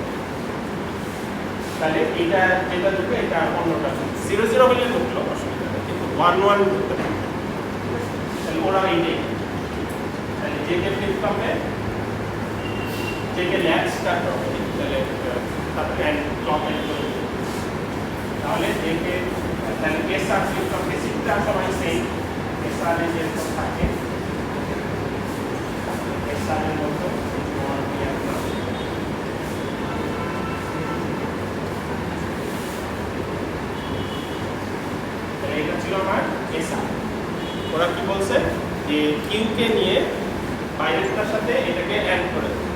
Speaker 1: তাহলে এটা যেটা ঢুকে এটা অন্যটা 0 0 হলে ঢুকলো অসুবিধা নেই, কিন্তু 1 1 ঢুকতে পারবে। তাহলে ওরা এইটাই, তাহলে জেকে ফ্লিপ ফ্লপে জেকে ল্যাচ স্টার্ট হবে, তাহলে তারপরে ক্লক এন্ড করে দেবে। তাহলে জেকে তাহলে এসআর ফ্লিপ ফ্লপ বেসিকটা সবাই সেম, এসআর এর যেরকম থাকে এসআর এর মতো এটা ছিল আমার এসআর। ওরা কি বলছে যে কিউ কে নিয়ে বাইরেটার সাথে এটাকে অ্যাড করে দেবে,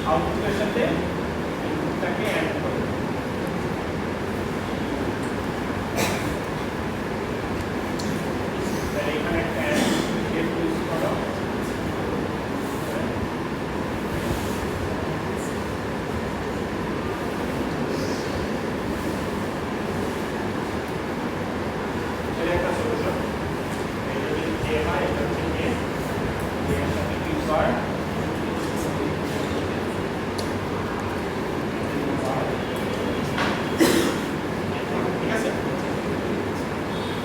Speaker 1: আউটপুটের সাথে ইনপুটটাকে অ্যাড করে দেবে। তাহলে এখানে একটা গেট ইউজ করো, এটা একটা সলিউশন। এটা যদি জে হয় এটা হচ্ছে জে, এর সাথে কিউ বার ঠিক আছে।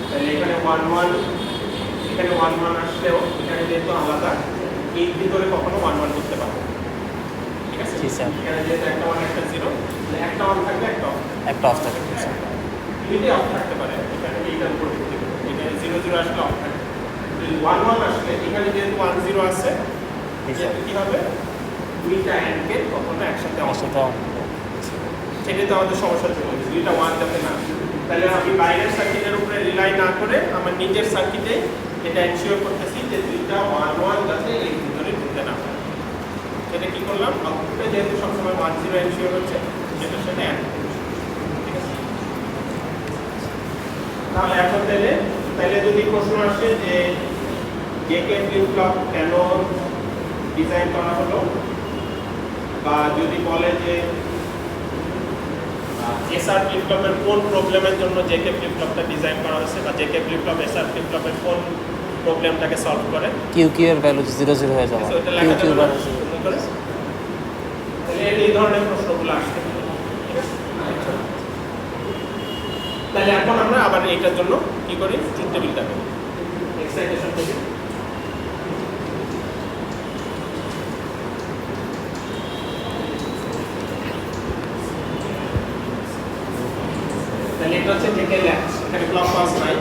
Speaker 1: তাহলে এখানে 1 1 এখানে 1 1 আসলেও এখানে যেহেতু আলাদা এর ভিতরে কখনো 1 1 করতে পারবে না, ঠিক আছে।
Speaker 3: জি স্যার।
Speaker 1: এখানে যেহেতু একটা 1 একটা 0, তাহলে একটা 1 থাকলে একটা off
Speaker 3: একটা অফ থাকে স্যার।
Speaker 1: যদি অফ থাকতে পারে এখানে এইটার উপর ভিত্তি করে এখানে 0 0 আসলে অফ থাকে, যদি 1 1 আসলে এখানে যেহেতু 1 0 আছে যেহেতু কি হবে দুইটা অ্যান্ডকে কখনো একসাথে অফ,
Speaker 3: সেটা
Speaker 1: সেটাই তো আমাদের সমস্যা ছিল, দুইটা 1 যাতে না। তাহলে আমি বাইরের সার্কিটের উপরে রিলাই না করে আমার নিজের সার্কিটে এটা এনশিওর করতেছি যে দুইটা 1 1 যাতে এর ভিতরে ঢুকতে না পারে। সেটা কি করলাম, আউটপুটে যেহেতু সবসময় 1 0 এনশিওর হচ্ছে সেটার সাথে অ্যাড, ঠিক আছে। তাহলে এখন তাহলে যদি প্রশ্ন আসে যে জেকে ফ্লিপ ফ্লপ কেন ডিজাইন করা হলো, বা যদি বলে যে এসআর ফ্লিপ ফ্লপের কোন প্রবলেমের জন্য জেকে ফ্লিপ ফ্লপটা ডিজাইন করা হয়েছে, বা JK flip flop SR flip ফ্লপের কোন প্রবলেমটাকে সলভ করে,
Speaker 3: কিউ কিউ এর ভ্যালু 0 0 হয়ে যাবে,
Speaker 1: ওটা
Speaker 3: কিউ
Speaker 1: লেখা
Speaker 3: কিউ
Speaker 1: যাবে না,
Speaker 3: ভ্যালু
Speaker 1: সুন্দর করে। তাহলে এই ধরনের প্রশ্নগুলো আসতে পারে, ঠিক আছে। তাহলে এখন আমরা আবার এইটার জন্য কি করি, ট্রুথ টেবিলটা করি, এক্সাইটেশন টেবিল। তাহলে এটা হচ্ছে জেকে ল্যাচ, এখানে ক্লক পালস নাই,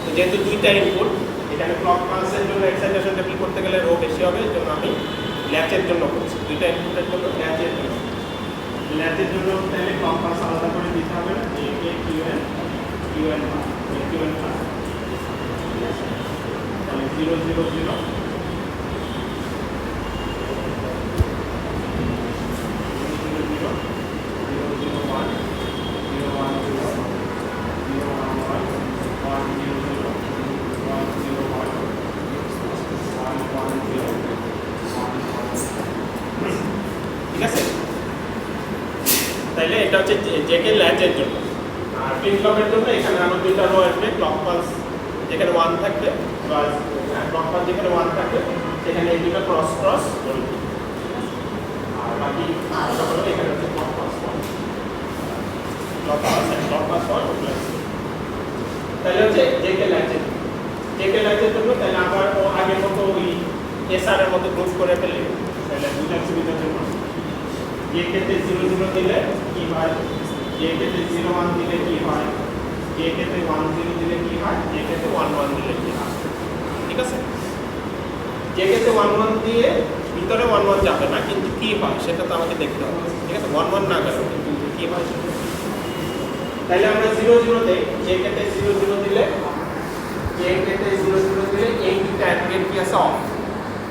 Speaker 1: তো যেহেতু দুইটা ইনপুট এখানে ক্লক পালসের জন্য এক্সাইটেশন টেবিল করতে গেলে রো বেশি হবে, এর জন্য আমি ল্যাচের জন্য করছি, দুইটা ইনপুটের জন্য ল্যাচের জন্য। ল্যাচের জন্য তাহলে ক্লক পালস আলাদা করে দিতে হবে না, JK QN QN QN class, তাহলে 0 0 0 ঠিক আছে। তাইলে এটা হচ্ছে জেকে ল্যাচের জন্য। আর ফ্লিপ ফ্লপের জন্য এখানে আমার দুইটা রো আসবে, ক্লক পালস যেখানে 1 থাকবে, বা ক্লক পালস যেখানে 1 থাকবে সেখানে এই দুটো ক্রস ক্রস বলবে, আর বাকি হলো এখানে হচ্ছে clock pulse 1, clock pulse 1 plus. তাহলে হচ্ছে জেকে ল্যাচের জন্য তাহলে আবার ও আগের মতো ওই এসআর এর মতো গ্রুপ করে ফেলে, তাহলে দুইটা সুবিধার জন্য যে ক্ষেত্রে 0 0 দিলে কি হয়, যে ক্ষেত্রে 0 1 দিলে কি হয়, যে ক্ষেত্রে 1 0 দিলে কি হয়, যে ক্ষেত্রে 1 1 দিলে কি হয়, ঠিক আছে। যে ক্ষেত্রে 1 1 দিয়ে ভিতরে 1 1 যাবে না, কিন্তু কি হয় সেটা তো আমাকে দেখতে হবে, ঠিক আছে। 1 1 না গেল কিন্তু কি হয়, তাহলে আমরা 0 0 দেই, যে ক্ষেত্রে 0 0 দিলে এই দুটো অ্যান্ড কি আছে অফ,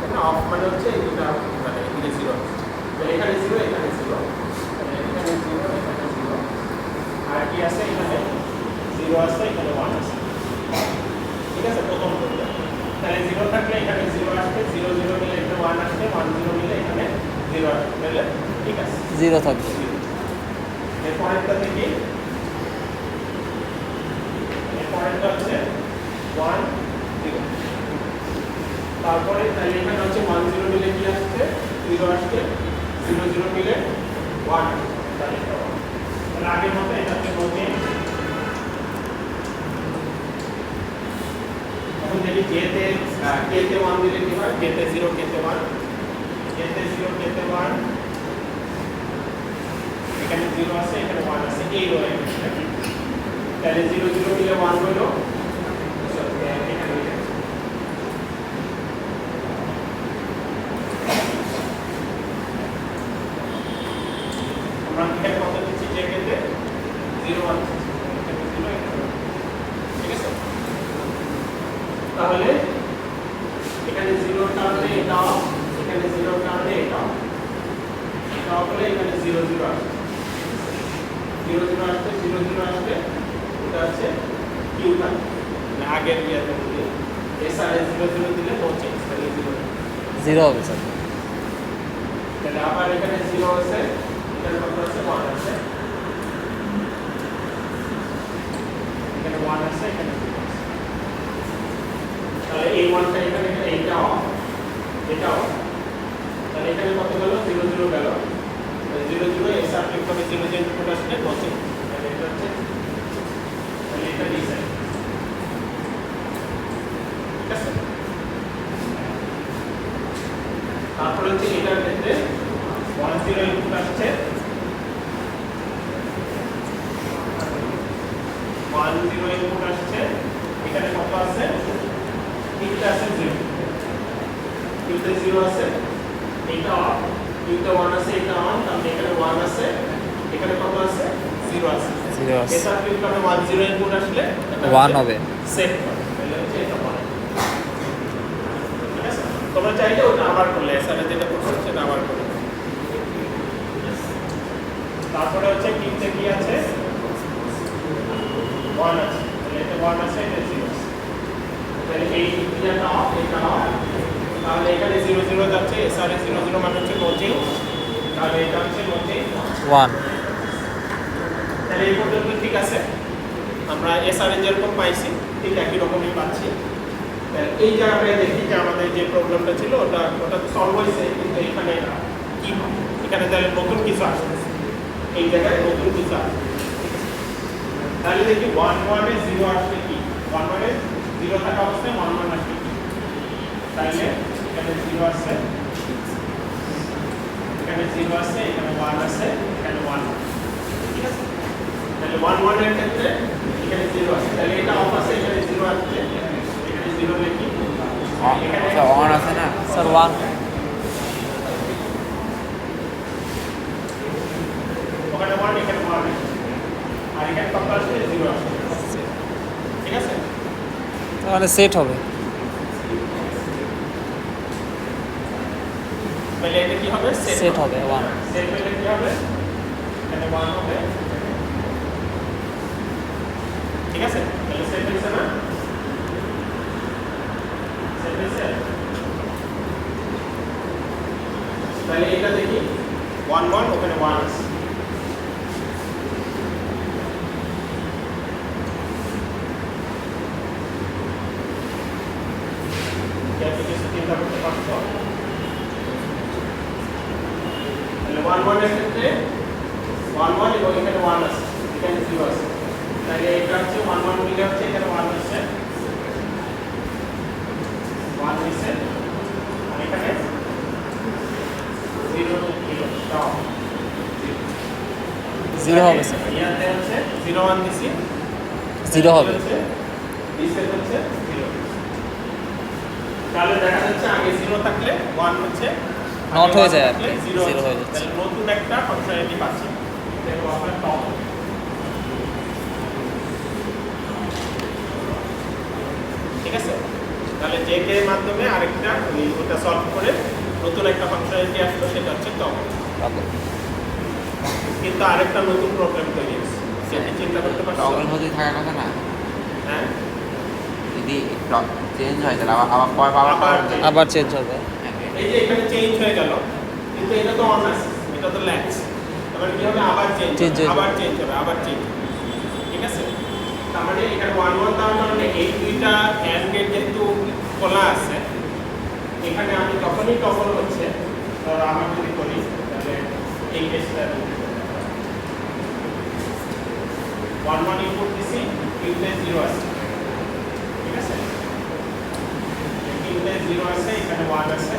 Speaker 1: এটা অফ মানে হচ্ছে এই দুটো মানে এখানে 0, তাহলে এখানে 0 এখানে 0, তাহলে এখানে 0 এখানে আসবে ঠিক আছে
Speaker 3: 0 থাকবে।
Speaker 1: এরপরেরটা থেকে এরপরেরটা হচ্ছে 1 0 তারপরে তাহলে এখানে হচ্ছে 1 0 মিলে কি আসছে 0 আসছে 0 0 মিলে 1 তাহলে এটা 1 তাহলে আগের মতো এটাকে বলতে এখন দেখি কে তে 1 দিলে কি হয় কে তে 0 কে তে 1 কে তে 0 কে তে 1 এখানে 0 আছে এখানে 1 আছে এই রয়ে গেছে তাহলে 0 0 মিলে 1 হলো এখানে আমরা এখানে কত দিচ্ছি যে কেতে 0 1 এখানে 0 এখানে 1 ঠিক আছে তাহলে এখানে 0 কারণে এটা এখানে 0 কারণে এটা তাহলে এখানে 0 0 আসবে 0 0 আসবে 0 0 আসবে এটা আছে কিউ থাকবে মানে আগের ইয়াতে বলি এসআর 0 0 দিলে নো চেঞ্জ তাহলে
Speaker 3: 0 হবে স্যার।
Speaker 1: তাহলে আবার এখানে 0 আছে এখানে কত আছে 1 আছে এখানে 1 আছে এখানে 0 আছে তাহলে এই 1টা এখানে এইটা অফ এটা অফ তাহলে এখানে কত গেল 0 0 গেল 0 0 এসআর ক্লিক করে 0 0 ইনপুট আসলে নো চেঞ্জ তাহলে এটা হচ্ছে তাহলে এটা ডিসাইড ঠিক আছে তারপরে হচ্ছে এটার ক্ষেত্রে 1 0 ইনপুট আসছে 1 0 ইনপুট আসছে এখানে কত আছে তিনটা আছে 0 তিনটা 0 আছে এটা অফ তিনটা 1 আছে এটা অন তাহলে এখানে 1 আছে এখানে কত আছে 0 আছে
Speaker 3: 0 আছে।
Speaker 1: এটা ক্লিক করে 1 0 ইনপুট আসলে
Speaker 3: 1 হবে।
Speaker 1: সেট হবে তাহলে হচ্ছে এটা 1 ঠিক আছে তোমরা চাইলে ওটা আবার করলে এসআরে যেটা করছো সেটা আবার করলে তারপরে হচ্ছে কিতে কি আছে 1 আছে তাহলে এটা 1 আছে এটা 0 আছে তাহলে এই ইকুয়ালটা অফ এটা অফ তাহলে এখানে 0 0 যাচ্ছে এসআরে 0 0 মানে হচ্ছে নো চেঞ্জ তাহলে এটা হচ্ছে নো চেঞ্জ
Speaker 3: 1
Speaker 1: তাহলে এই পর্যন্ত ঠিক আছে আমরা এসআরে যেরকম পাইছি ঠিক একই রকমই পাচ্ছি এই জায়গাটায় দেখি যে আমাদের যে প্রবলেমটা ছিল ওটা সলভ হয়েছে কিন্তু এখানে কি হয় এখানে তাহলে নতুন কিছু আসছে এই জায়গায় নতুন কিছু আসছে তাহলে দেখি 1 1 এ 0 আসলে কি 1 1 এ 0 থাকা অবস্থায় 1 1 আসলে কি তাহলে এখানে 0 আছে এখানে 0 আছে এখানে 1 আছে এখানে 1 ঠিক আছে তাহলে 1 1 এর ক্ষেত্রে এখানে 0 আছে তাহলে এটা অফ আছে এখানে 0 আসছে এখানে 0 লিখি এখানে
Speaker 2: আচ্ছা অন আছে না
Speaker 3: স্যার 1
Speaker 1: ওখানে 1 এখানে 1 আর এখানে কত আসছে 0 আসছে ঠিক আছে
Speaker 3: তাহলে সেট হবে।
Speaker 1: তাহলে এটা কি হবে
Speaker 3: সেট হবে 1
Speaker 1: সেট হলে কি হবে এখানে 1 হবে ঠিক আছে তাহলে সেট হইছে না সেট হইছে তাহলে এটা দেখি 1 1 ওখানে 1 আছে কিছু চিন্তা করতে পারছো তাহলে 1 1 এর ক্ষেত্রে 1 1 এবং এখানে 1 আছে এখানে 0 আছে তাহলে এটা হচ্ছে 1 1 মিলে হচ্ছে এখানে 1 আছে 1 আছে আর এখানে 0 0 দাও
Speaker 3: 0 হবে স্যার।
Speaker 1: ইয়াতে হচ্ছে 0 1 দিছি
Speaker 3: 0 হবে।
Speaker 1: দিছে হচ্ছে 0 তাহলে দেখা যাচ্ছে আগে 0 থাকলে 1 হচ্ছে
Speaker 3: নট হয়ে যায় আর কি,
Speaker 1: 0
Speaker 3: 0 হয়ে যাচ্ছে।
Speaker 1: তাহলে নতুন একটা ফাংশনালিটি পাচ্ছি দেখো আপনার টপ ঠিক আছে তাহলে জেকে এর মাধ্যমে আরেকটা ওটা সলভ করে নতুন একটা ফাংশনালিটি আসলো সেটা হচ্ছে টপ কিন্তু আরেকটা নতুন প্রবলেম তৈরি হয়েছে সেটা চিন্তা করতে পারছো
Speaker 2: টগল হতে থাকার কথা না
Speaker 1: হ্যাঁ
Speaker 2: যদি চেঞ্জ হয় তাহলে আবার পরে
Speaker 1: আবার
Speaker 3: আবার চেঞ্জ হবে।
Speaker 1: এই যে এখানে চেঞ্জ হয়ে গেল কিন্তু এটা তো অন আছে, এটা তো ল্যাচ। তারপরে কি হবে, আবার চেঞ্জ হবে, আবার চেঞ্জ হবে, আবার চেঞ্জ হবে, ঠিক আছে। তার মানে এখানে 1 1 দেওয়ার কারণে এই দুইটা অ্যান্ড গেট যেহেতু খোলা আছে, এখানে আমি যখনই টগল হচ্ছে, ধরো আমার যদি করি তাহলে এই কেসটা 1 1 ইনপুট দিছি, কিউতে 0 আছে, ঠিক আছে। কিউতে 0 আছে, এখানে 1 আছে,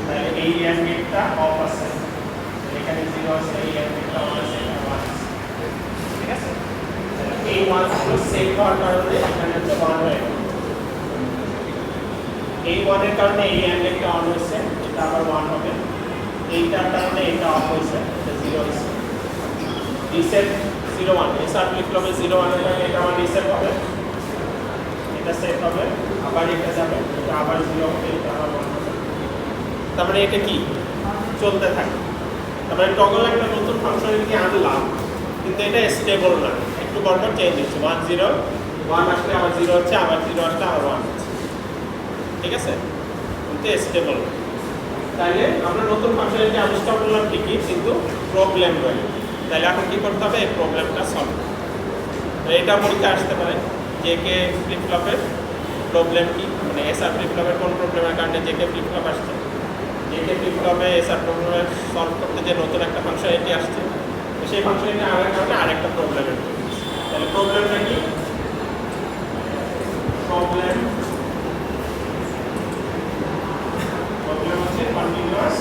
Speaker 1: তাহলে এই অ্যান্ড গেটটা অফ আছে, এখানে 0 আছে, এই অ্যান্ড গেটটা অন আছে, এখানে 1 আছে, ঠিক আছে। এই 1 গুলো সেভ হওয়ার কারণে এখানে হচ্ছে 1 হয়ে গেল। এই 1 এর কারণে এই অ্যান্ড গেটটা অন হয়েছে, এটা আবার 1 হবে। এইটার কারণে এটা অফ হয়েছে, এটা 0 হয়েছে। রিসেট 0 1, এসআর ফ্লিপ ফ্লপে 0 1 এর কারণে এটা আবার রিসেট হবে, এটা সেট হবে, আবার এটা যাবে, এটা আবার 0 হবে, এটা আবার 1 হবে। তারপরে এটা কি চলতে থাকে। তারপরে টগল একটা নতুন ফাংশনালিটি আনলাম, কিন্তু এটা স্টেবল না, একটু পরপর চেঞ্জ হচ্ছে। 1 0 1 আসলে আবার 0 হচ্ছে, আবার 0 আসলে আবার 1 হচ্ছে, ঠিক আছে, কিন্তু স্টেবল। তাহলে আমরা নতুন ফাংশনালিটি আবিষ্কার করলাম ঠিকই, কিন্তু প্রবলেম রয়ে। তাহলে এখন কি করতে হবে, এই প্রবলেমটা সলভ। এটা পরীক্ষা আসতে পারে যে কে ফ্লিপ ফ্লপের প্রবলেম কি, মানে এসআর ফ্লিপ ফ্লপের কোন প্রবলেমের কারণে যে কে ফ্লিপ ফ্লপ আসছে, যে কে ফ্লিপ ফ্লপে এসআর প্রবলেম সলভ করতে যে নতুন একটা ফাংশনালিটি আসছে, সেই ফাংশনালিটি আনার কারণে আরেকটা প্রবলেমের। তাহলে প্রবলেমটা কি, প্রবলেম হচ্ছে continuous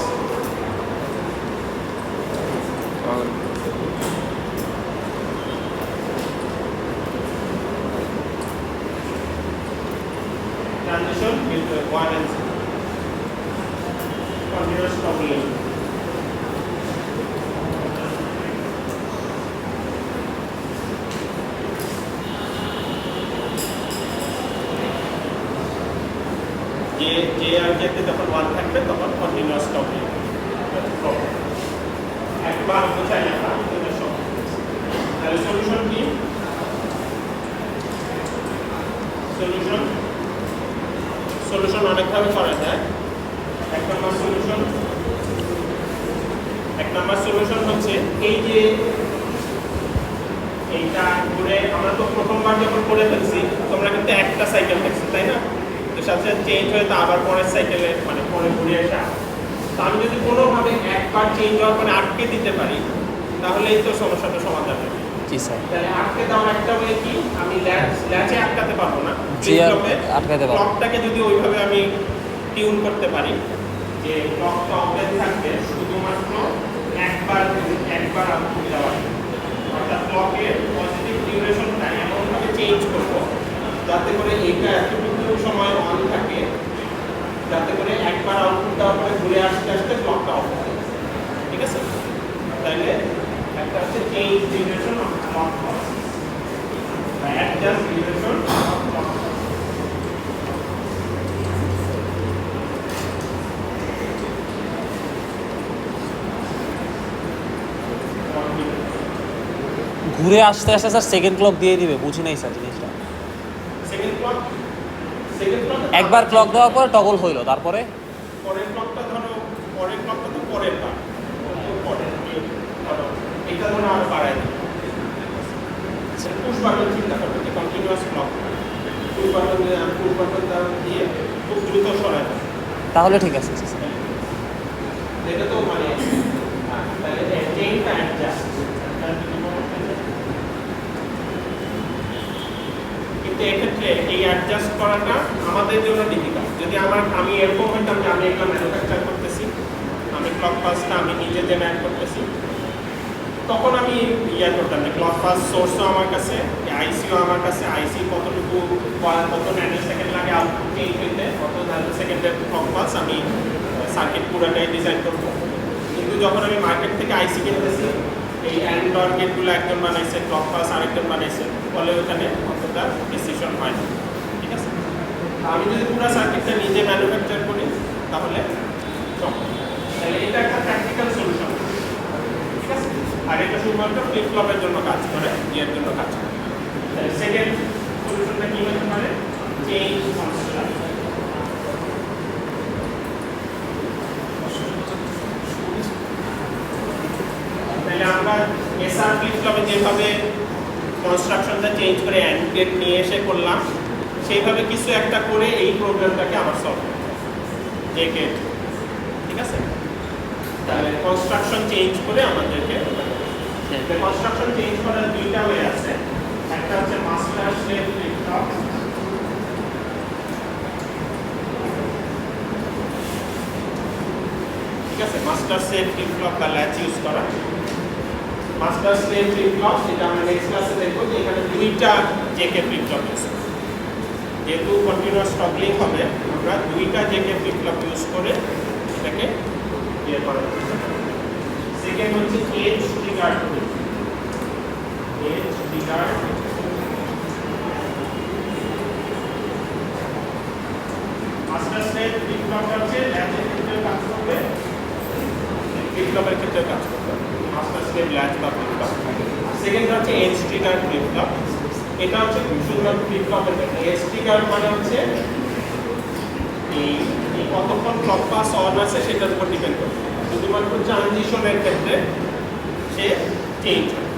Speaker 1: transition with 1 and 0, continuous problem. যে আর যেতে যখন 1 থাকবে তখন কন্টিনিউয়াস problem। একবার বোঝাই না, তাহলে সলিউশন কি, সলিউশন অনেকভাবে করা যায়। এক নাম্বার সলিউশন হচ্ছে এই যে এইটা ঘুরে, আমরা তো প্রথমবার যখন করে ফেলছি তোমরা কিন্তু একটা সাইকেল দেখছো, তাই না? তো সাথে চেঞ্জ হয়ে তো আবার পরের সাইকেলে মানে পরে ঘুরে আসা। তো আমি যদি কোনোভাবে একবার চেঞ্জ হওয়ার পরে আটকে দিতে পারি, তাহলেই তো সমস্যাটা সমাধান হবে।
Speaker 3: জি স্যার।
Speaker 1: তাহলে আটকে দেওয়ার একটা ওয়ে কি, আমি ল্যাচে আটকাতে পারবো না,
Speaker 3: আটকাতে পারবো।
Speaker 1: ক্লকটাকে যদি ওইভাবে আমি টিউন করতে পারি যে ক্লকটা ওপেন থাকবে শুধুমাত্র একবার আউটপুট দেওয়া, অর্থাৎ ক্লকের পজিটিভ ডিউরেশনটা এমনভাবে চেঞ্জ করবো যাতে করে এইটা এতটুকু সময় অন থাকে, যাতে করে একবার আউটপুট দেওয়ার পরে ঘুরে আসতে আসতে ক্লকটা অফ হয়, ঠিক আছে। তাহলে একটা হচ্ছে change duration of clock process বা অ্যাডজাস্ট ডিউরেশন অফ ক্লক।
Speaker 3: ঘুরে আসতে আসতে স্যার সেকেন্ড ক্লক দিয়ে দিবে, বুঝি নাই স্যার জিনিসটা।
Speaker 1: সেকেন্ড ক্লক
Speaker 3: একবার ক্লক দেওয়ার পরে টগল হইলো, তারপরে
Speaker 1: পরের ক্লকটা ধরো, পরের ক্লকটা তো পরের বার, পরের ধরো এটা ধরো আর বাড়াই দিই, পুশ বাটন চিন্তা করবে যে কন্টিনিউয়াস ক্লক, পুশ বাটন দিয়ে খুব দ্রুত সরাই দেবে,
Speaker 3: তাহলে ঠিক আছে।
Speaker 1: এটা তো মানে তাহলে চেইনটা অ্যাডজাস্ট, কিন্তু এক্ষেত্রে এই অ্যাডজাস্ট করাটা আমাদের জন্য ডিফিকাল্ট। যদি আমি এরকম হইতাম যে আমি এগুলো ম্যানুফ্যাকচার করতেছি, আমি ক্লক পাসটা আমি নিজে যে ম্যান করতেছি, তখন আমি করতাম যে ক্লক পাস সোর্সও আমার কাছে, আইসিও আমার কাছে, আইসি কতটুকু কত ন্যানো সেকেন্ড লাগে আউটপুট চেঞ্জ হইতে, কত ন্যানো সেকেন্ডের ক্লক পাস আমি সার্কিট পুরোটাই ডিজাইন করবো। কিন্তু যখন আমি মার্কেট থেকে আইসি কিনতেছি, এই অ্যান্ড্রয়েড গেটগুলো একজন বানাইছে, ক্লক পাস আরেকজন বানাইছে, ফলে ওখানে অতটা ডিসিশন হয় না, ঠিক আছে। আমি যদি পুরো সার্কিটটা নিজে ম্যানুফ্যাকচার করি তাহলে তাহলে এটা একটা প্র্যাকটিক্যাল সলিউশন, ঠিক আছে। আর এটা শুধুমাত্র ফ্লিপ ফ্লপের জন্য কাজ করে, ইয়ের জন্য কাজ করে। তাহলে সেকেন্ড সলিউশনটা কি হতে পারে, চেইন কনস্ট্রাক্ট। এসআর ফ্লিপ ফ্লপে যেভাবে কনস্ট্রাকশনটা চেঞ্জ করে অ্যান্ড গেট নিয়ে এসে করলাম, সেইভাবে কিছু একটা করে এই প্রবলেমটাকে আমার সলভ করতে হবে। যে গেট, ঠিক আছে? তাহলে কনস্ট্রাকশন চেঞ্জ করে আমাদেরকে, কনস্ট্রাকশন চেঞ্জ করার দুইটা ওয়ে আছে। একটা হচ্ছে মাস্টার স্লেভ ফ্লিপ ফ্লপ, ঠিক আছে? মাস্টার স্লেভ ফ্লিপ ফ্লপ বা ল্যাচ ইউজ করা। মাস্টার স্লেভ ফ্লিপ ফ্লপ, যেটা আমরা নেক্সট ক্লাসে দেখবো, যে এখানে দুইটা জেকে ফ্লিপ ফ্লপ ইউজ করব। যেহেতু কন্টিনিউয়াস টগলিং হবে, আমরা দুইটা জেকে ফ্লিপ ফ্লপ ইউজ করে এটাকে ইয়ে করা যাবে। সেকেন্ড হচ্ছে edge trigger, edge trigger master slave flip ফ্লপটা হচ্ছে ল্যাচের ক্ষেত্রে কাজ করবে, ফ্লিপ ফ্লপের ক্ষেত্রে কাজ করবে, মাস্টার স্লেভ ল্যাচ বা ফ্লিপ ফ্লপ। সেকেন্ড হচ্ছে এজ ট্রিগার ফ্লিপ ফ্লপ, এটা হচ্ছে শুধুমাত্র ফ্লিপ ফ্লপের ক্ষেত্রে। এজ ট্রিগার মানে হচ্ছে এই কতক্ষণ ক্লক পাস অন আছে সেটার উপর ডিপেন্ড করে, শুধুমাত্র ট্রানজিশনের ক্ষেত্রে সে চেঞ্জ হয়।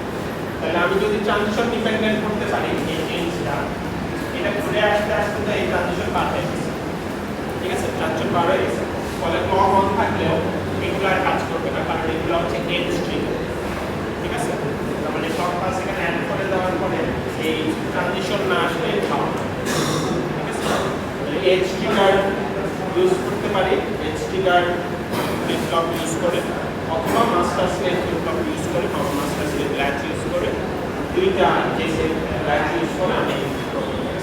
Speaker 1: তাহলে আমি যদি ট্রানজিশন ডিপেন্ডেন্ট করতে পারি, এই চেঞ্জটা এটা ঘুরে আসতে আসতে তো এই ট্রানজিশন পার হয়ে গেছে, ঠিক আছে? ট্রানজিশন পার হয়ে গেছে, ফলে ক্লক অন থাকলেও এগুলো আর কাজ করবে না, কারণ এগুলো হচ্ছে এজ ট্রিগার, ঠিক আছে? তার মানে ক্লক পাস এখানে অ্যাড করে দেওয়ার পরে এই ট্রানজিশন না আসলে খাওয়া, ঠিক আছে? এজ ট্রিগার ইউজ করতে পারি, edge trigger flip flop use করে, অথবা master slave flip flop use করে, অথবা মাস্টার স্লেভ ল্যাচ ইউজ করে, দুইটা কেসে ল্যাচ ইউজ করে আমি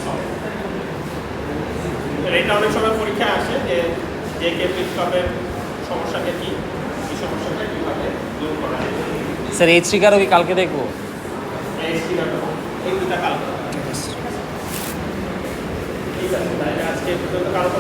Speaker 1: সলভ। এটা অনেক সময় পরীক্ষায় আসে যে কে ফ্লিপ ফ্লপের সমস্যাটা কি, এই সমস্যাটা কীভাবে দূর করা যায়।
Speaker 3: স্যার এইচ ট্রিগার ওই কালকে দেখবো।
Speaker 1: এজ ট্রিগারটা এই দুটা কাল, ঠিক আছে? তাহলে আজকে পর্যন্ত কারো